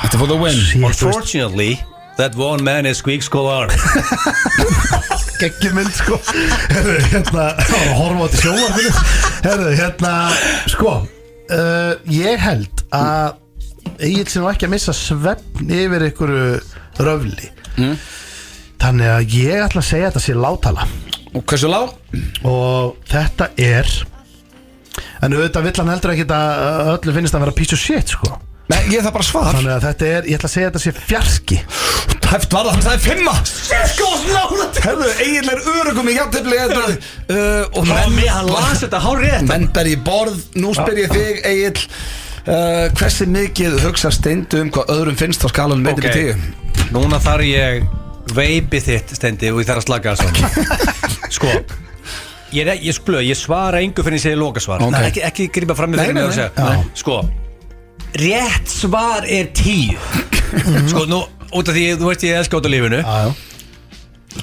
Þetta er for the win. Unfortunately, that one man is Squeak Skolar. Geggjumynd sko. Hérna horfa á þetta sjónvarpinu. Sko ég held að Egill sé nú ekki að missa svefn yfir einhverju röfli. Þannig að ég ætla að segja að þetta sé lágtala. Og hversu lág? Og þetta er en auðvitað vill hann heldur ekkert að öllu finnst að vera piece of shit sko. Nei, ég það bara svar. Þannig að þetta er, ég ætla að segja að þetta sé fjarski. Hæft var það, hann sagði 5. Sko, snáðat. Herðu, Egil er örugum í jafntefli og Hann las þetta hárrétt. menn ber í borð. Nú spyr ég þig, Egil hversu mikið hugsa Steindi hvað öðrum finnst á skalanum 1-10? Núna þarf ég veipið þitt Steindi og ég þarf að slaka það svona. Sko ég svara engu fyrir ég segi lokasvar. Ekki grípa fram með fyrir mig og segja sko, rétt svar er 10. Sko nú, út af því þú veist ég elska út á lífinu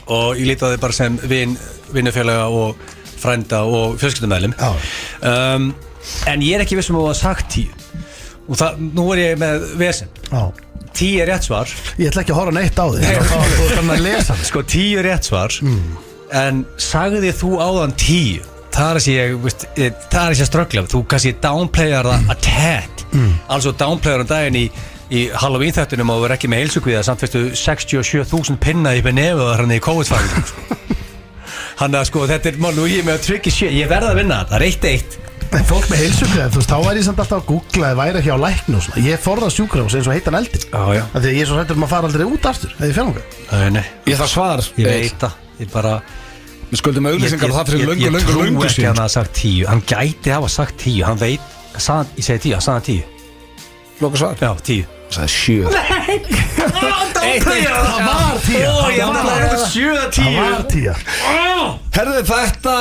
og ég líti á þig bara sem vinnufélaga og frænda og fjölskyldumæðlim en ég er ekki viss um að þú hafa sagt 10 og nú er ég með vesen. 10 er rétt svar. Ég ætla ekki að horfa neitt á því. Þú ætla að lesa. Sko 10 er rétt svar en sagði þú áðan 10 það er að ég ströggla þú kannski downplayar það a tad also downplayar daginn í Halloween þættunum og verð ekki með heilsugviða samt fyrstu 67.000 pinna í nefið og hann í COVID-fagin hann að sko þetta er nú ég með að tryggja ég verða að vinna það er 1-1 Fólk með heilsugræð, þú veist, þá væri ég samt alltaf að googla eða væri ekki á læknu og svona. Ég forða sjúkrahús eins og heitan eldi. Já. Af því að ég er svo hræddur að fara aldrei út aftur eða ég fer þangað. Nei. Ég þarf svar. Ég veit það. Ég bara Við skuldum auglýsingar og það fyrir löngu Ég trú ekki síðan. hann að hafa sagt 10. Hann gæti hafa sagt 10. Hann veit Ég segi 10, hann sagði 10. Loka svar. Já, 10. Það er 7. Það var 10. Ég var alveg 7-10. Það var 10. Herðu, þetta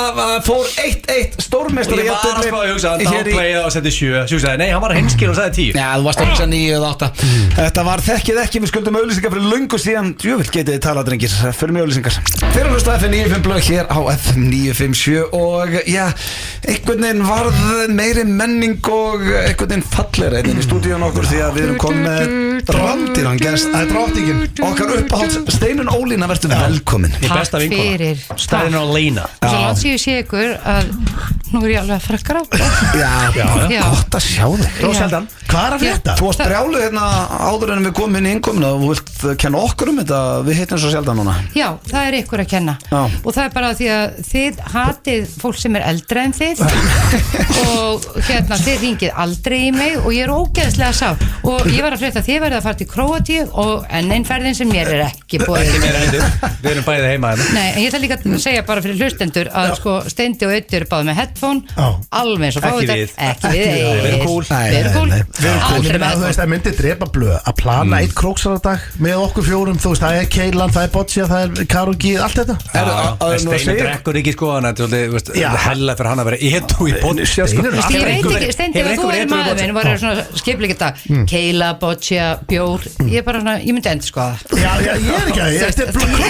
fór 1-1 stórmeistari Ég var að spá að hugsa, hann hér í... downplayið og setti 7. Sjúk sagði, nei, hann var hinskil og sagði 10. Já, þú varst að hugsa 9 eða 8. Þetta var þekkið ekki, við skuldum auglýsingar fyrir löngu síðan. Djöfull getið þið talað, drengir, fyrir mig auglýsingar. Þeir eru hlusta FM 95 blöð hér á FM 957 og já, einhvern veginn varð meiri menning og einhvern veginn falleira í stúdíun okkur því að við erum komið með rándýran gest. Það er drottningin. Okkar uppáhalds Steinunn Ólína, verður velkomin. Í besta Takk vinkona. fyrir. Steinunn Ólína. Og svo látt ég sé ykkur að nú er ég alveg að frekka rátt. Já, gott að sjá þig. Róseldan. Hvað er að frétta? Þú varst brjáluð hérna áður en við komum inn í innkominu og þú vilt kenna okkur þetta, við hittum svo sjaldan núna. Já, það er ykkur að kenna. Já. Og það er bara því að þið hatið fólk sem er eldra en þið og hérna þið ringið aldrei í mig og ég er ógeðslega sár og ég var að frétta að þið verðið að fara til Króatíu og enn einn ferðin sem mér er ekki búið. Ekki meira heitur. Við erum bæðið heima hérna. Nei, en ég ætla líka að segja bara fyrir hlustendur að sko Steindi og Öddur báðu með headphone Já. alveg eins og Ekki fáið við. Ekki við. Við erum cool. Við erum cool. Við erum Aldrei komin með að þú veist að myndi drepa blöð að plana eitt króksaradag með okkur fjórum, þú veist, það er Keilan, það er Boccia, það er Karogi, allt þetta. Steinu drekkur ekki sko, hann er Já. hella fyrir hann að vera edrú í Boccia sko. Steinunn er Ég veit Einhver- ekki, Steindi, hefur ef þú einhver er edrú í maður Boccia? minn var svona skipleik þetta Keila, Boccia, bjór ég er bara svona, ég myndi endur sko það Já, ég er ekki að, ég er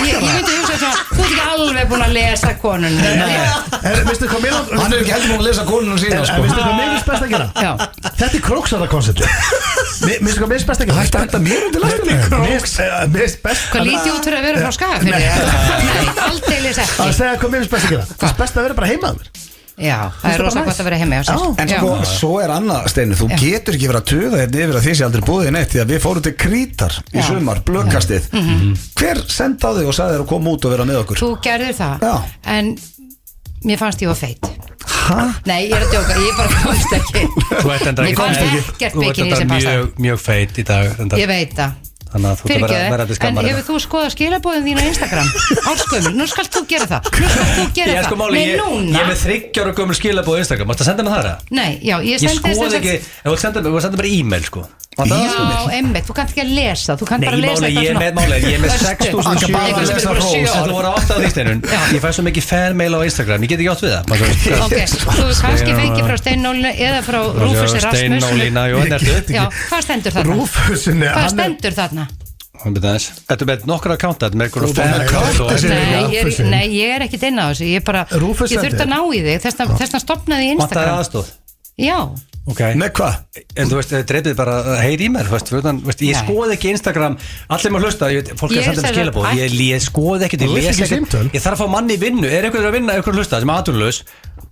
Ég myndi hugsa svona, þú ert ekki alveg búin að lesa konun Veistu hvað mér Hann er ekki heldur múin að lesa konunum síðan sko. Veistu hvað mér finnst best að gera? Já. Þetta er króksarakonceptu. Veistu hvað mér finnst best að gera? Hætti að henda mér undir lastinu. Mér finnst best Hvað lítið út fyrir að vera frá Skagafirði? Nei, aldeilis að ekki segja hvað mér finnst best að gera. Það er best að vera bara heima að mér. Já, það er rosa gott að vera heima hjá sér En sko, svo er annað Steinu, þú getur ekki verið að tuða hérna yfir að því sé aldrei búið neitt því að við fórum til Krítar í sumar, blökkastið Hver senda á þig og sagði þér að koma út og vera með okkur? Þú gerðir það, Já. en mér fannst ég var feit Hæ? Nei, ég er að djóka, ég bara komst ekki Þú ert enda Mér fannst ekkert bikini sem passa mjög feit í dag enda. Ég veit það Þannig að þú ert að vera til en skammar hefur þú skoðað skilabóðin þín á Instagram Áskömmur, nú skalt þú gera það Nú skalt þú gera Ég sko það máli, Nei, ég núna er með 30 ára gömul skilabóð á Instagram. Mástu að senda mig það eða? Nei, já, ég Ég sendi skoði ekki, ef þú senda bara e-mail sko. Já, emmitt, þú kannt ekki að lesa Þú kannt Nei, bara að lesa máli, ég er með máli, ég er með 6.700 Þetta voru átt af því Steinunn. Ég fæ svo mikið fanmail á Instagram, ég get ekki átt við það. Ok, þú kannski fengið frá Steinólinu eða frá Rúfusi Rasmus Steinólína, jú, nertu. Já, hvað stendur þarna? Rúfusinni, Hvað stendur þarna? Þetta er með nokkra akkántat með einhverjum Rúfus. Nei, ég er ekkit inn á þessu Ég Rúfus þurfti að ná í þig Þessna stopnaði í Vantaði Instagram aðstoð. Já, Með hvað? En þú veist, dreipið bara heyri í mér ég skoði ekki Instagram allir maður hlusta, fólk er Ég samt að sagði skila búið að- ég skoði ekkert, Þú vilt ekki símtöl? ég þarf að fá manni í vinnu, er einhver að vinna einhver hlusta sem er atvinnulaus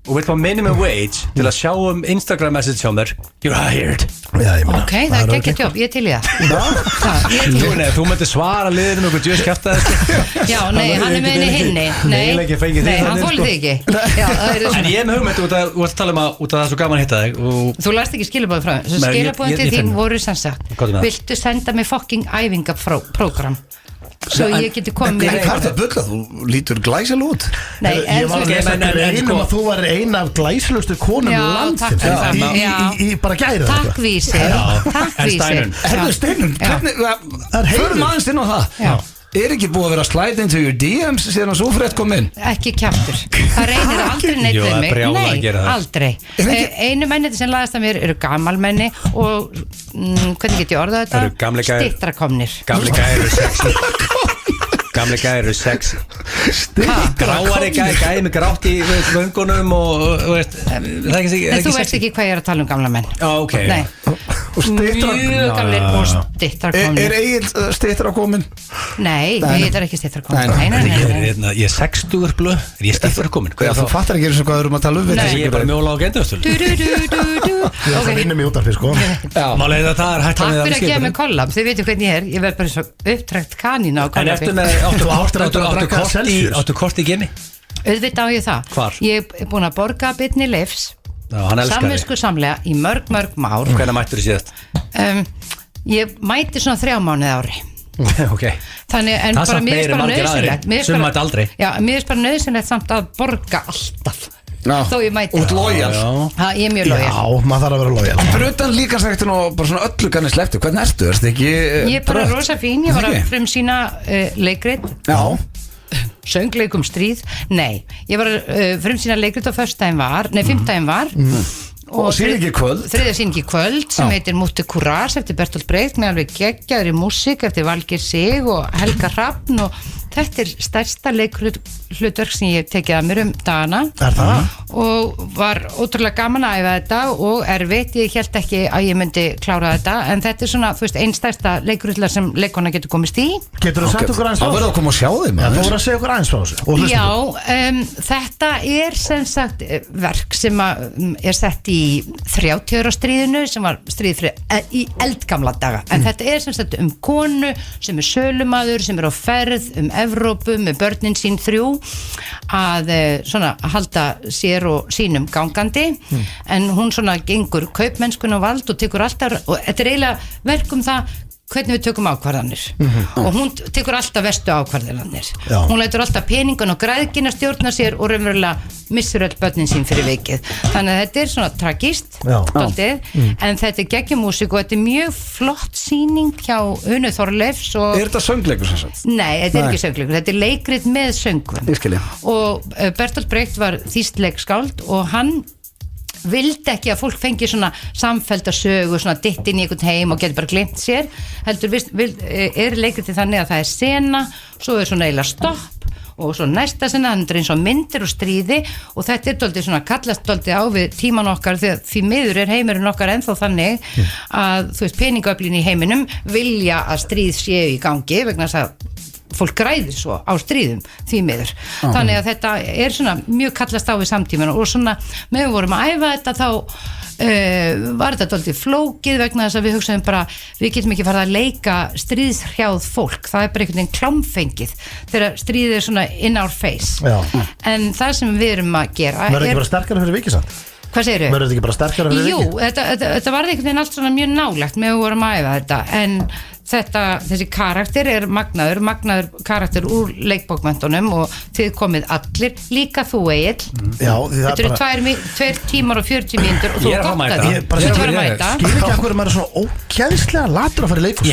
og vil fá minimum wage til að sjá Instagram message hjá mér, you're hired ok, það er ekki jobb, ég er til í það Ég er til í það. þú myndir svara liðinu og djöðs kæftaði Já, nei, hann er með henni hinni Eiginlega ekki fengið Nei, þig hann þannig, þólið þig ekki Já, það er en ég er með hugmynd út að tala um að það er svo gaman að hitta þig og Þú lærst ekki skilabóðin frá Nei, Skilabóðin til ég þín finn- voru sem sagt Hvað er það? Viltu senda mig fucking æfingaprógram Svo ég geti komið Hvað er það bulla? Þú lítur glæsal út Nei, Ég var að lesa en einum sko- að þú var eina af glæslustu konum Já, landsins takk fyrir það. Já. Í bara gæri Takk vísir Takk En vísir Steinunn, Herðu Steinunn, Já. hvernig Förum aðeins inn á það Já. Er ekki búið að vera slide into your DMs síðan að svo frétt kom inn? Ekki kjaftur Það reynir aldrei neitt Jú, við það er mig brjálað að gera það. aldrei Einu mennið sem laðast að mér eru gamalmenni og hvernig get ég orðað Eru þetta? gamli gæjar- Stittrakomnir gamli gæri eru sexy gamli gæri eru sexy gráari gæði með grátt í vöngunum og veist, það er ekki En þú veist ekki hvað ég er að tala um gamla menn ok Nei, Og styttra mjög gamlir og stittrakomnir Er Egil styttra komin? Nei, ég er ekki stittrakomnir Nei, ég er 60 blöð, er ég stittur komin Já, þú fattar ekki eins og hvað við erum að tala um við Nei. þessi ég er bara mjóla á gendustölu Ég er það vinnum í útarfi sko málega það er hægt Takk fyrir að gefa mig kollab, þið veitum hvernig ég er Ég verð bara svo upptrækt kanína á en eftir kollabi með Þú áttir að drekka Celsius. áttu kort í gemi Auðvitað á ég það Hvar? Ég er búin að borga bitni leifs Já, hann elskar þig. Samvisku samlega í mörg ár. Hvernig mættur þið síðast? Ég mæti svona 3 mánuði á ári. Ok. Þannig, en Það bara samt mér meira er bara margir aðrir. nauðsynlegt. Sum mæta aldrei. Já, mér er bara nauðsynlegt samt að borga alltaf. Þó ég mæti. Út lojal. Ég er mjög lojal. Já, maður þarf að vera lojal. Fyrir utan líkansræktun og bara svona öllu ganni slepptu, hvernig ertu? Erstu ekki Ég er bara rosa fín, ég var að frumsýna leikrit. Já. Söngleikum stríð. Nei, ég var að frumsýna leikrit á fimmtudaginn var. Og sýningi í kvöld. Þriðja sýningi í kvöld sem heitir Múti Courage eftir Bertolt Brecht með alveg geggjaðri músík eftir Valgeir Sig og Helga Hrafn og þetta er stærsta leikhlutverk sem ég tekið að mér dagana. Er það? Og var ótrúlega gaman að æfa þetta og erfitt, ég held ekki að ég myndi klára þetta, en þetta er svona, þú veist, einn stærsta leikhlutverk sem leikona getur komist í. Getur þú sagt okkur aðeins frá Það verður að koma og sjá þeim. Já, þú voru að segja okkur aðeins frá þessu. Já, þetta er sem sagt verk sem er sett í 30 ára stríðinu sem var stríð í eldgamla daga, en þetta er sem sagt konu sem er sölumaður, sem er á ferð Evrópu með börnin sín 3 að svona halda sér og sínum gangandi en hún svona gengur kaupmennskun og vald og tekur alltaf, og þetta er eiginlega verk það hvernig við tökum ákvarðanir og hún tekur alltaf verstu ákvarðanir. Hún lætur alltaf peningun og græðgin að stjórna sér og raunverulega missur öll börnin sín fyrir vikið. Þannig að þetta er svona tragist dálítið, en þetta er geggjumúsík og þetta er mjög flott sýning hjá Unu Þorleifs og... Er þetta söngleikur sem sagt? Nei, þetta er ekki söngleikur, þetta er leikrit með söngum. Ég skilji. Og Bertolt Brecht var þýskt leikskáld og hann vildi ekki að fólk fengi svona samfellda sögu, svona ditt inn í einhvern heim og getur bara glemt sér, heldur er leikritið þannig að það er sena, svo er svona eiginlega stopp og svo næsta sena, þannig eins og myndir og stríði og þetta er dálítið svona kallast dálítið á við tíman okkar því miður er heimurinn okkar ennþá þannig að þú veist peningaöflin í heiminum vilja að stríð séu í gangi vegna þess að fólk græðir svo á stríðum því miður. Þannig að þetta er svona mjög kallast á við samtíman og svona með við vorum að æfa þetta þá var þetta dálítið flókið vegna þess að við hugsaðum bara við getum ekki farið að leika stríðshrjáð fólk, það er bara einhvern veginn klámfengið þegar stríðið er svona in our face. En það sem við erum að gera verður ekki bara sterkara fyrir vikið samt? Hvað segirðu? Verður þetta ekki bara sterkara fyrir vikið? Jú, þetta var einhvern veginn allt svona mjög nálægt með við vorum að æfa þetta en þessi karakter er magnaður karakter úr leikbókmenntunum og þið komið allir, líka þú Egill. Þetta eru 2 tímar og 40 mínútur og þú gott að því. Þú var að mæta. Skil ekki að hverju maður er svona ókjæðslega latur að fara í leikhús.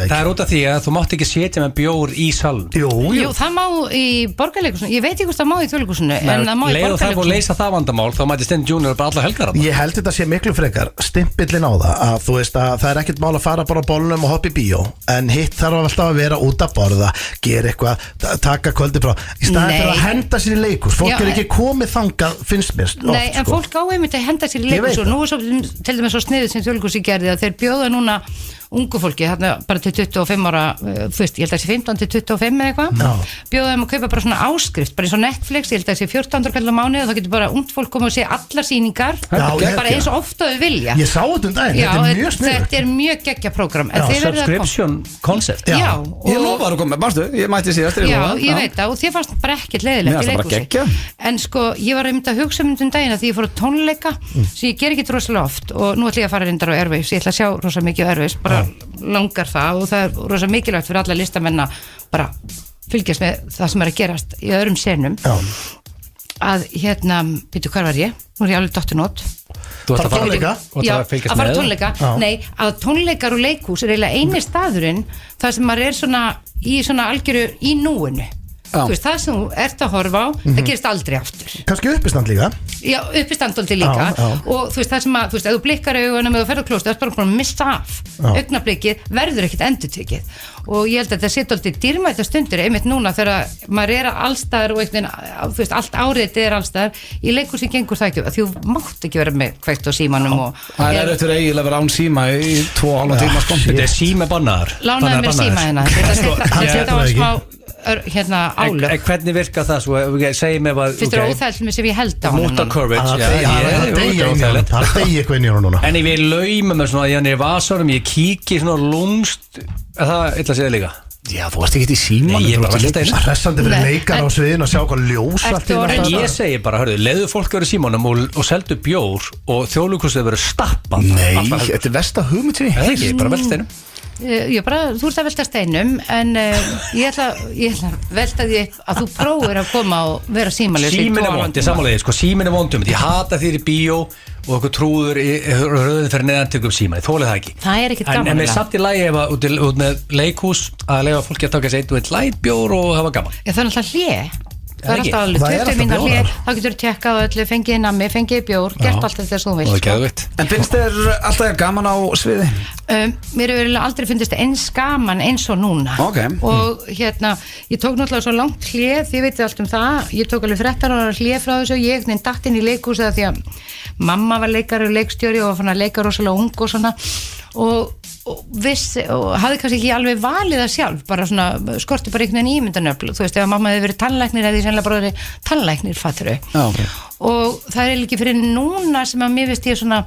Það er út af því að þú mátt ekki setja með bjór í saln. Jú, það má í Borgarleikhúsinu. Ég veit ekki hvort það má í Þjóðleikhúsinu en það má í Borgarleikhúsinu. Það búið að leysa það vandamál, þá mæti Steinn Junior bara alla helgar. Ég held þetta sé miklu frekar stimpillin á það að þú veist að það er ekkert mál að fara bara á bollunum og hoppa í bíó, en hitt þarf alltaf að vera út að borða, gera eitthvað taka kvöldi frá, í staðin fyrir að henda sér í leikhús, fólk er ekki komið þangað finnst mér oft. Nei, en fólk á einmitt að henda sér í leikhús og nú er svo, til dæmis svo sniðið sem Þjóðleikhúsið gerði að þeir bjóða núna ungu fólki, þarna bara til 25 ára fyrst, ég held að það sé 15 til 25 eða eitthvað, bjóða þeim að kaupa bara svona áskrift bara eins og Netflix, ég held að það sé 14 kall á mánuði og þá getur bara ungt fólk komið og sé allar sýningar, bara eins og ofta þau vilja. Ég sá þetta daginn, þetta er mjög sniðugt. Þetta er mjög geggja prógram. Subscription concept. Já. Ég lofa að koma, barstu, ég mætti síðast. Já, ég veit það og þið fannst bara ekkert leiðilegt í leikhúsi. En sko, ég var að mynda að hugsa daginn að því ég fór á tónleika sem ég ger ekki rosalega oft og nú ætla ég að fara reyndar á Airwaves, ég ætla að sjá rosalega mikið á Airwaves, bara langar það og það er rosa mikilvægt fyrir alla listamenn að bara fylgjast með það sem er að gerast í öðrum senum að býtu hvar var ég? Nú er ég alveg dottinót. Þú ætla að tónleika? Já, að fara tónleika. Nei, að tónleikar og leikhús er eiginlega eini staðurinn þar sem maður er svona í svona algjöru í núinu. Þú veist, það sem þú ert að horfa á það gerist aldrei aftur. Kannski uppistand líka? Já, uppistandolti líka og þú veist, það sem að, þú veist, ef þú blikkar augunum eða þú ferð á klóst, það er bara að missa af augnablikið, verður ekkert endurtekið og ég held að þetta sé dálítið dýrmæta stundir einmitt núna þegar maður er allstaðar og einhvern veginn, þú veist, allt árið er allstaðar, í leikhúsi gengur það ekki því þú mátt ekki vera með kveikt á símanum og það er eftir eiginlega að vera án síma í 2,5 tíma sko. Þetta er síma bannar. Lánaði mér síma hérna, þetta setja á smá álöf. Hvernig virka það svo? Segir mér hvað Fyrst er óþægilt með sem ég held á Motor Courage. Það degi eitthvað inn í hún núna. En ég vil lauma með svona, ég er í vasanum, ég kíki svona lúmst, það illa að segja líka. Já, þú varst ekki í síman. Nei, ég bara velta einu. Hressandi fyrir Nei, leikar á sviðinu að sjá hvað ljós allt í einu En alltaf. ég segi bara, hörðu, leiðu fólk að vera í símanum og seldu bjór og þjóðleikhúsið verður stappað. Nei, Alltaf heldur. þetta er versta hugmynd sem Það er ekki, bara velta einu. Þú ert að velta steinum en ég ætla að velta því að þú prófir að koma og vera símalaus í Síminn er 12 vond, ég tíma. samanlega, sko, síminn er vondum. Ég hata þér í bíó og okkur trúður í röðin fyrir neðantökum síma. Ég þólið það ekki. Það er ekkert En gaman mér satt í lagi ef að út með leikhús að leiða fólki að taka sér eitt og eitt lætbjór og hafa gaman. Já, það er alltaf hlé. Það er ekki. alltaf alveg Það er 20 alltaf mínútur hlé, bjórar. þá getur þú tjekkað á öllu, fengið nammi, fengið bjór, gert allt þetta sem þú Og vilt. það er geðvitt. En finnst þér alltaf gaman á sviði? Mér hefur aldrei fundist eins gaman eins og núna. Ok. Og ég tók náttúrulega svo langt hlé, þið veitir allt um það, ég tók alveg 13 ára hlé frá þessu og ég datt inn í leikhúsið því að mamma var leikari og leikstjóri og fann að leika rosalega ung og svona og hafði kannski ekki alveg valið það sjálf, bara svona skorti bara einhvern veginn ímyndanöfl, þú veist, ef mamma hefði verið tannlæknir hefði ég sennilega bara verið tannlæknir, fattur og það er ekki fyrir núna sem að mér veist ég svona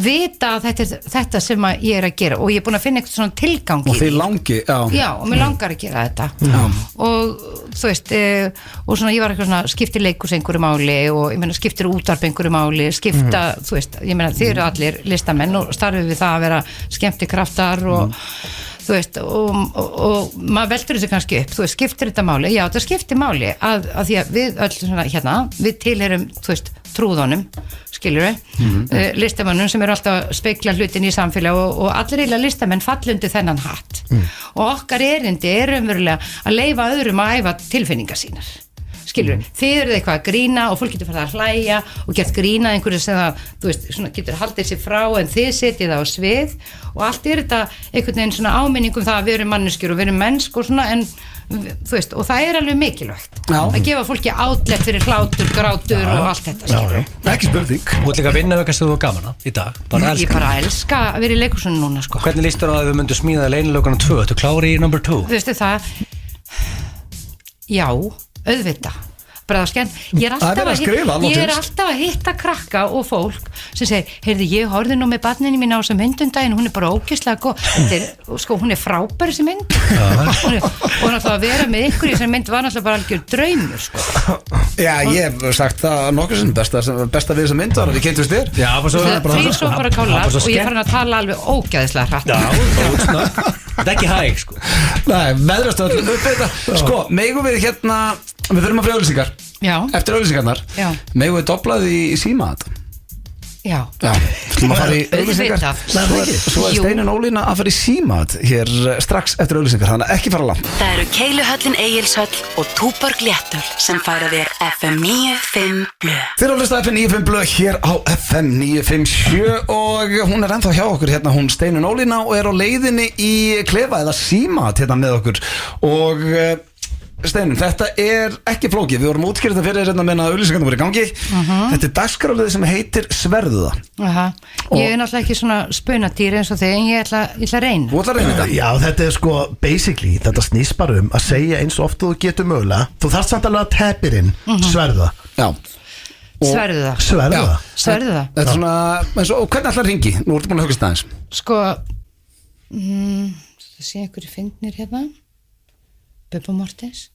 vita að þetta sem að ég er að gera og ég er búin að finna eitthvað svona tilgang Og þið langi, Já, og mér langar að gera þetta og þú veist og svona ég var eitthvað svona skiptir leikhús einhverju máli og ég meina skiptir útvarp einhverju máli skipta, þú veist, ég meina þið eru allir listamenn og starfið við það að vera skemmtikraftar og þú veist, og maður veldur þessu kannski upp, þú veist, skiptir þetta máli? Já, þetta skiptir máli að því að við öll svona hérna, við tilherum, þú veist, trúðunum, skilur við, listamannum sem eru alltaf að speikla hlutin í samfélag og allir eiginlega listamenn fallundi þennan hatt og okkar erindi er umverulega að leyfa öðrum að æfa tilfinningar sínar. Skilur, þið eruð eitthvað að grína og fólk getur farið að hlæja og gert grína einhverju sem það, þú veist, svona getur haldið sér frá en þið setjið það á svið og allt er þetta einhvern veginn svona áminningum það að við erum manneskjur og við erum mennsk og svona en þú veist, og það er alveg mikilvægt að gefa fólki átlegt fyrir hlátur, grátur og allt þetta, skilur. Ekki spurning. Þú ert líka að vinna eitthvað sem þú var gaman að í dag. Ég bara elska að vera í leikhúsinu núna, sko. Hvernig líst þér á að við myndum smíða leynilöguna 2? Þú klári í number 2? Veistu það? Já, auðvitað. Bara það skemmt. Ég er alltaf að hitta krakka og fólk sem segir, heyrðu, ég horfði nú með barninu mín á þessum myndundaginn, hún er bara ógeðslega góð. Sko, hún er frábær þessi mynd. Og náttúrulega að vera með ykkur í þessari mynd var náttúrulega bara algjör draumur, sko. Já, ég hef sagt það nokkur sem besta við þessa mynd var að við kynntumst þér. Já, Þrír svo bara kálar og ég farin að tala alveg ógeðslega hratt. Já, þetta er ekki hæg, sko. Nei, veðrastöld, sko, megum við hérna, við þurfum að fyrir auglýsingar. Já. Eftir auglýsingarnar, megum við doblað í síma þetta. Já. Slum að fara í auglýsingar. Svo er Steinunn Ólína að fara í síma hér strax eftir auglýsingar, þannig að ekki fara langt. Það eru Keiluhöllin Egilshöll og Túborg Léttöl sem færa þér FM 95 Blu. Þið eru að hlusta FM 95 Blu hér á FM 957 og hún er ennþá hjá okkur hérna, hún Steinunn Ólína og er á leiðinni í klefa eða síma hérna með okkur og Steinunn, þetta er ekki flókið, við vorum útskýrið þetta fyrir hérna meðan að auglýsingarnar voru í gangi. Þetta er dagskrárlið sem heitir Sverðu það. Ég er náttúrulega ekki svona spunatýr eins og þig en ég ætla að reyna. Þú ætla að reyna þetta? Já, þetta er sko, basically, þetta snýst bara að segja eins og oft þú getur mögulega. Þú þarft samt alveg að teppirinn, sverðu það. Já. Sverðu það. Sverðu það. Sverðu það. Þetta er svona, eins og hvernig ætlar að ringi? Nú ertu búin að hugast aðeins. Sko, það sé einhverju fyndnir hérna. Bubba Mortens.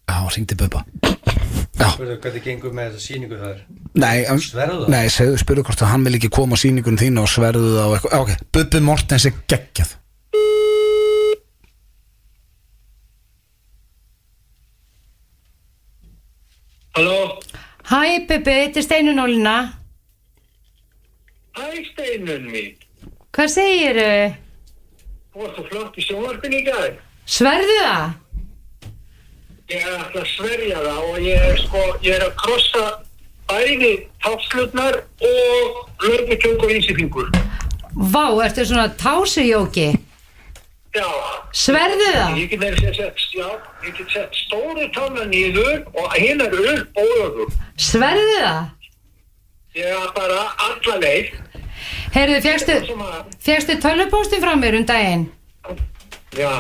Já, hringdi Bubba. Já. Spurðu hvernig gengur með þessa sýningu það er? Nei, Sverðu það? Nei, spurðu hvort að hann vil ekki koma á sýningunum þínu og sverðu það og eitthvað. Ok, Bubbi Mortens er geggjað. Halló? Hæ Bubbi, þetta er Steinunn Ólína. Hæ Steinunn mín. Hvað segirðu? Þú varst svo flott í sjónvarpinu í dag. Sverðu það? Ég ætla að sverja það og ég er að krossa bæði tafslutnar og lögutjöngu og vísifingur. Vá, ertu svona tásujóki? Já. Sverðu það? Ég get sett stóru tána niður og hinn er upp og öður. Sverðu það? Ég er bara alla leið. Heyrðu, fékkstu tölvupósti frá mér daginn? Já.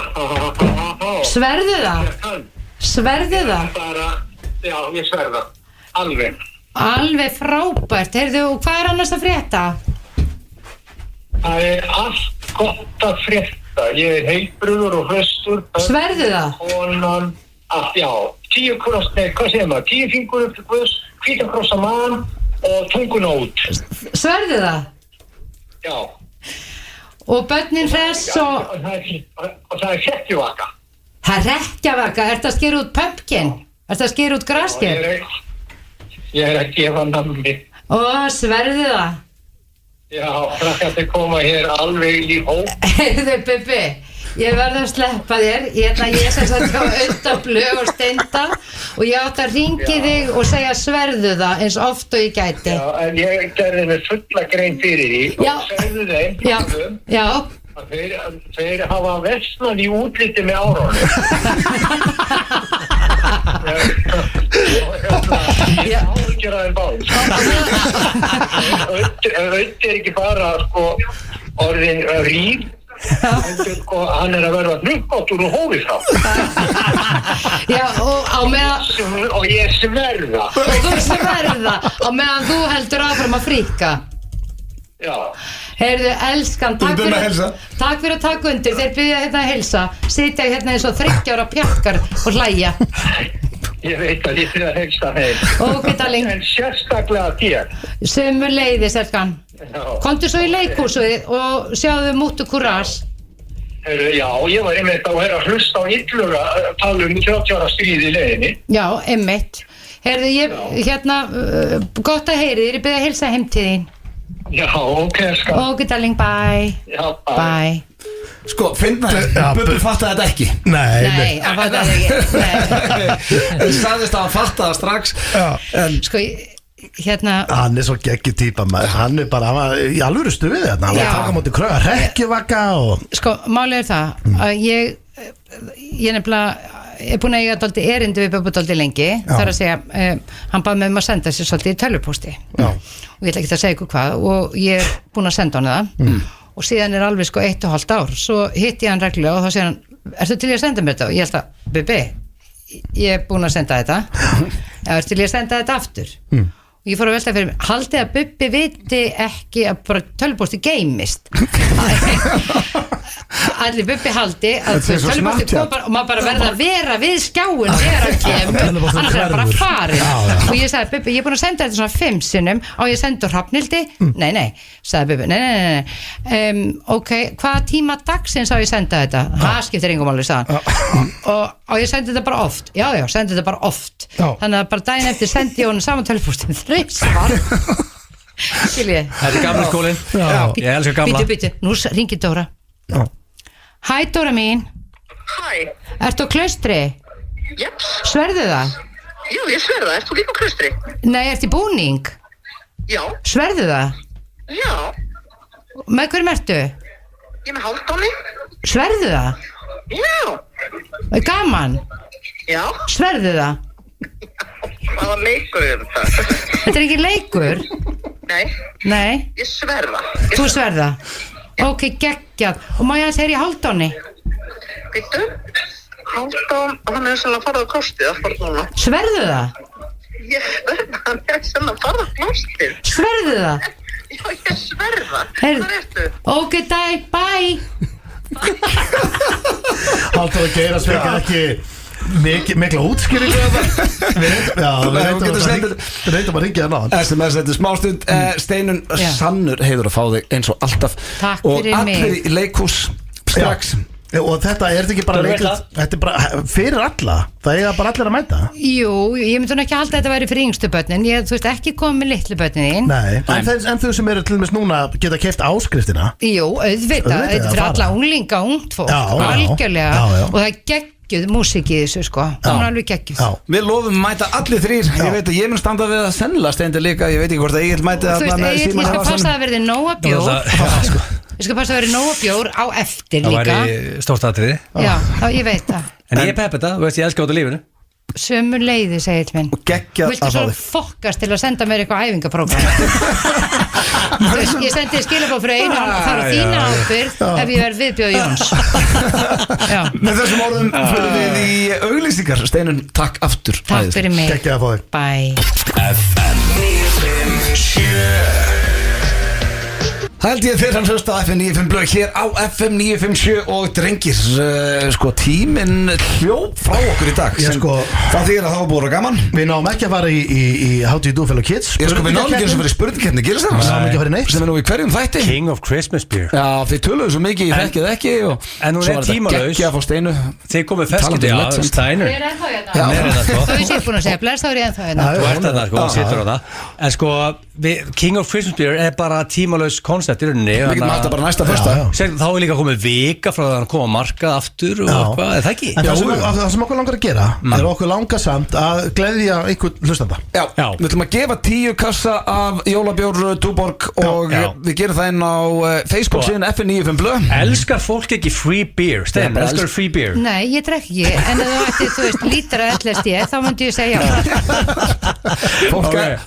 Sverðu það? Ég kann. Sverðu það? Já, ég sverða. Alveg. Alveg frábært. Heyrðu, hvað annars að frétta? Það er allt gott að frétta. ég er heilbrúður og hraustur. Sverðu það? Konan, já, 10 kross, nei, hvað segir maður? 10 fingur upp til Guðs, hvítan kross á mann og tunguna út. Sverðu það? Já. Og börnin hress og... Og það er hrekkjavaka. Það er hrekkjavaka, ertu að skera út pumpkin? Ertu að skera út grasker? Ég er að gefa nammi. Ó, sverðu það? Já, krakkandi koma hér alveg í hóp. Heyrðu, Bubbi, ég verð að sleppa þér. Ég sem sagt á Auðablu og Steindal og ég átt að ringi þig og segja sverðu það eins oft og ég gæti. Já, en ég gerði mér fulla grein fyrir því og segðu þeim að þeir hafa versnað í útliti með árunum. Ég áhyggjur að þeim báðum. Auð er ekki bara orðin ríð, hann er að verða hnuggáttur og hófið frá. Já, og ég sverða. Og þú sverða á meðan þú heldur áfram að fríka. Já. Heyrðu, elskan, takk fyrir að taka undir. Þeir byrja hérna að heilsa. Sitja hérna eins og 30 ára pjakkar og hlæja. Ég veit að ég fyrir að heilsa heim. Ok, darling. En sérstaklega þér. Sömuleiðis, elskan. Komdu svo í leikhúsið og sjáðu Mútu Kúras. Já, ég var einmitt að vera að hlusta á Illuga að tala 30 ára stríð í leiðinni. Já, einmitt. Heyrðu, gott að heyri þér, ég byrja að heilsa heim til þín. Já, ok, skar. Ok, darling, bye. Já, bye. Sko, finnaði, Bubbi fattaði þetta ekki. Nei, hann fattaði þetta ekki. Það sagðist að hann fattaði það strax. Sko, hérna... Hann er svo geggjur týpa maður. Hann er bara í alvöru stuðið þarna. Hann var að taka móti kröga, hrekkjavaka og... Sko, málið er það að ég nefnilega er búin að eiga dálítið erindi við Bubba dálítið lengi. Það er að segja, hann bað mig að senda sér svolítið í tölvupósti. Og ég ætla ekki að segja ykkur hvað og ég er búin að senda hann það og síðan er alveg 1,5 ár svo hitti ég hann reglulega og þá segir hann ertu til ég að senda mér þetta? Og ég held að Bubbi, ég er búin að senda þetta ertu til ég að senda þetta aftur? Og ég fór að velta fyrir mig, haldið að Bubbi viti ekki að bara tölvupósti geymist allir Bubbi haldi að tölvupósti kom bara og maður bara verða að vera við skjáin þegar hann kemur, annars er bara farin og ég sagði Bubbi, ég er búin að senda þetta svona 5 sinnum og ég sendi Hrafnhildi nei, sagði Bubbi, nei ok, hvaða tíma dagsins á ég senda þetta? Það skiptir engum máli, sagði hann og ég sendi þetta bara oft já, sendi þetta bara oft þannig að bara daginn eftir sendi ég honum saman tölvupóstin Skilji. Þetta er gamla skólinn. Ég elskar gamla. Bíddu, nú ringir Dóra. Hæ Dóra mín. Hæ. Ertu á Klaustri? Jeps. Sverðu það? Já, ég sverða. Ertu líka á Klaustri? Nei, ertu í búning? Já. Sverðu það? Já. Með hverjum ertu? Ég með Hálfdáni. Sverðu það? Já. Gaman? Já. Sverðu það? Hvaða leikur er þetta? Þetta er ekki leikur? Nei. Ég sverða. Þú sverða? Ok, geggjað. Og má ég að segja í Hálfdáni? Býttu? Hálfdán, hann er svona að fara á kostið að fara núna. Sverðu það? Ég sverða, hann er svona að fara á kostið. Sverðu það? Já, ég sverða. Hvað ertu? Ok, bye. Haldur að gera svega ekki mikla útskýringu við reyndum að ringja það ná SMS, þetta er smástund Steinun, sannur heiður að fá þig eins og alltaf Takk og fyrir mig. allir í leikhús strax og þetta er ekki bara leikhús þetta er bara fyrir alla það eiga bara allir að mæta Jú, ég myndi nú ekki halda að þetta væri fyrir yngstu börnin þú veist ekki komið með litlu börnin Nei, en þau sem eru til dæmis núna geta keypt áskriftina Jú, auðvitað, þetta er fyrir alla unglinga ungt fólk, algjörlega og það er geggjuð músík í þessu sko það er alveg geggjuð Við lofum mæta allir 3 ég veit að ég mun standa við að sennilega Steindur líka ég veit ekki hvort að Egill mæti Þú veist, Egill, ég skal passa að verði nóga bjór Ég skal passa að verði nóga bjór á eftir líka Það væri stórt atriði Já, ég veit það En ég er pepp þetta, þú veist ég elska út á lífinu Sömuleiðis, Egill minn Viltu svo fokkast til að senda mér eitthvað æfingaprógram Ég sendi skilabóð fyrir einu það er þína ábyrgð ef ég verð viðbjóð Jóns Með þessum orðum fyrir við í auglýsingar Steinun, takk aftur Takk fyrir mig Bye FM 957 Það held ég þegar hann hlusta á FM 95 blöð hér á FM 957 og drengir, sko tíminn hljóp frá okkur í dag Ég sem sko- það þýðir að það var búið að gaman. Við náum ekki að fara í How do you do fellow kids Ég sko við náum ekki eins og fyrir spurningkeppni Við náum ekki að fara í neitt sem er nú í hverjum þætti. King of Christmas beer. Já, þið töluðu svo mikið í þekkið ekki og en hún svo er var þetta tímalaus. geggja að fá Steinu. Þið komið Talandi ferskindi um á legend. Steiner. Ég er ennþá Já. hérna. Hún er hérna, sko. Þó ég sé búin að segja bless, þá er ég ennþá hérna. Þú ert þarna, sko, hún situr á það. En sko, King of Christmas beer er bara tímalaus koncept í rauninni. Við getum haft það bara næsta fyrsta. Þá er líka komið vika frá það að hann koma að markað aftur og eitthvað, er það ekki? En það sem okkur langar að gera er okkur langar samt að gleðja einhvern hlustanda Já, við ætlum að gefa 10 kassa af jólabjór Túborg og Já. við gerum það inn á Facebook síðan FM 95 blöð. Elskar fólk ekki free beer? Stein, Já, bara elskar free beer? Nei, ég drekk ekki, en ef þú ætti, þú veist, lítra LSD, þá myndi ég segja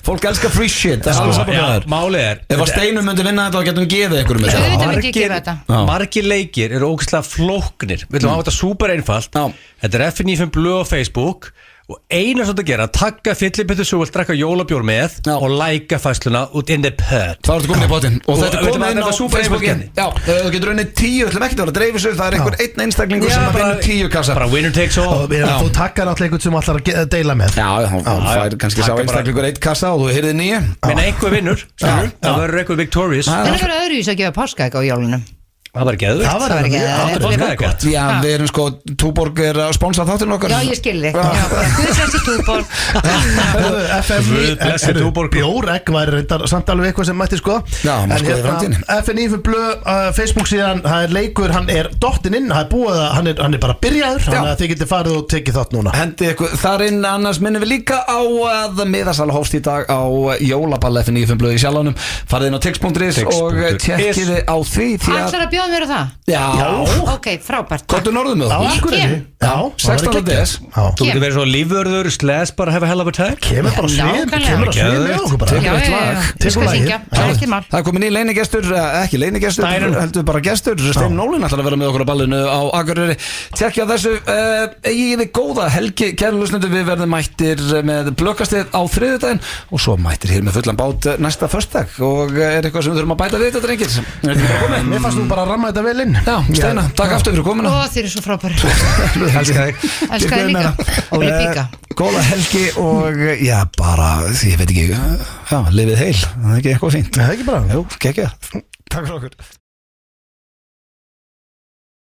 Fólk elskar free shit. Það er alveg saman með þér. Málið er Ef að Steinu myndi vinna þetta og getum við gefið einhverjum með þessu. Auðvitað myndi ég gera þetta. Margir leikir eru ógeðslega flóknir. Við ætlum að hafa þetta super einfalt. Já. Þetta er F95 blöð á Facebook og eina sem þetta gera, takka fyllibittu svo vilt drekka jólabjór með Já. og læka fæsluna út in the pub. Það ertu komin í potinn. Og þetta er veitum komið að inn á þetta er super Facebookin. einfalt. Já, þú getur unnið 10, við ætlum ekki að vera að dreifa sér. Það er einhver einn einstaklingur sem að vinna 10 kassa. Bara winner takes all. Og þú takkar náttúrulega einhvern sem allar að deila með Já, þá fær kannski sá Taka bara- einstaklingur 1 kassa og þú hyrðið 9. Menn einhver vinnur, skilur, það verður einhver victorious. Já. En það verður öðruvísi að gefa páskaegg á jólunum. Það var geðvikt. Það var ekki ekki Það er gott. Já, við erum sko, Túborg er að sponsa þátturinn okkar. Já, ég skil þig. Guð blessi Túborg. Guð blessi Túborg. Bjóregg væri reyndar samt alveg eitthvað sem mætti sko Já, má skoða í framtíðinni. FN95 blöð Facebook síðan, það er leikur, hann er dottinn inn, það er búið að hann er bara byrjaður, þannig að þið getið farið og tekið þátt núna. Hendi ykkur þar inn, annars minnum við líka á að miðasala hófst í dag á jólaball FM 95 blöð í sjálfánum. Farið inn á tix.is og tjekkiði á því Ætlar að bjóða mér á það? Já, Ok, frábært. Kottu norðum með Á okkur. Akureyri. Já, 16. des. Þú getur verið svo lífvörður, sles bara have a hell of a time. Kemur bara svið, Nákvæmlega. kemur að svið með okkur bara. Já, já, já, já. Ég skal lagið. syngja, það er ekki mál. Það er komin í leinigestur, ekki leinigestur, Steinunn. heldur bara gestur. Steinn Nólin ætlar að vera með okkur á ballinu á Akureyri. Tjekkja þessu, eigið þið góða helgi, kæru lusnendur, við verðum mættir með blökkastið á þriðjudaginn og svo mættir hér með fullan bát næsta föstudag og er eitthvað sem við þurfum að bæta við þetta drengir. Er þetta bara komið? Mér fannst þú bara að ramma þetta vel inn. Já, Steina, takk aftur fyrir komuna. Ó, þið eru svo frábæri. Elskar þig. Elskar þig líka. Óli Píka. Góða helgi og já, bara, ég veit ekki, já, lifið heil, það er ekki eitthvað fínt. Það er ekki bara. Jú, geggja. Takk fyrir okkur.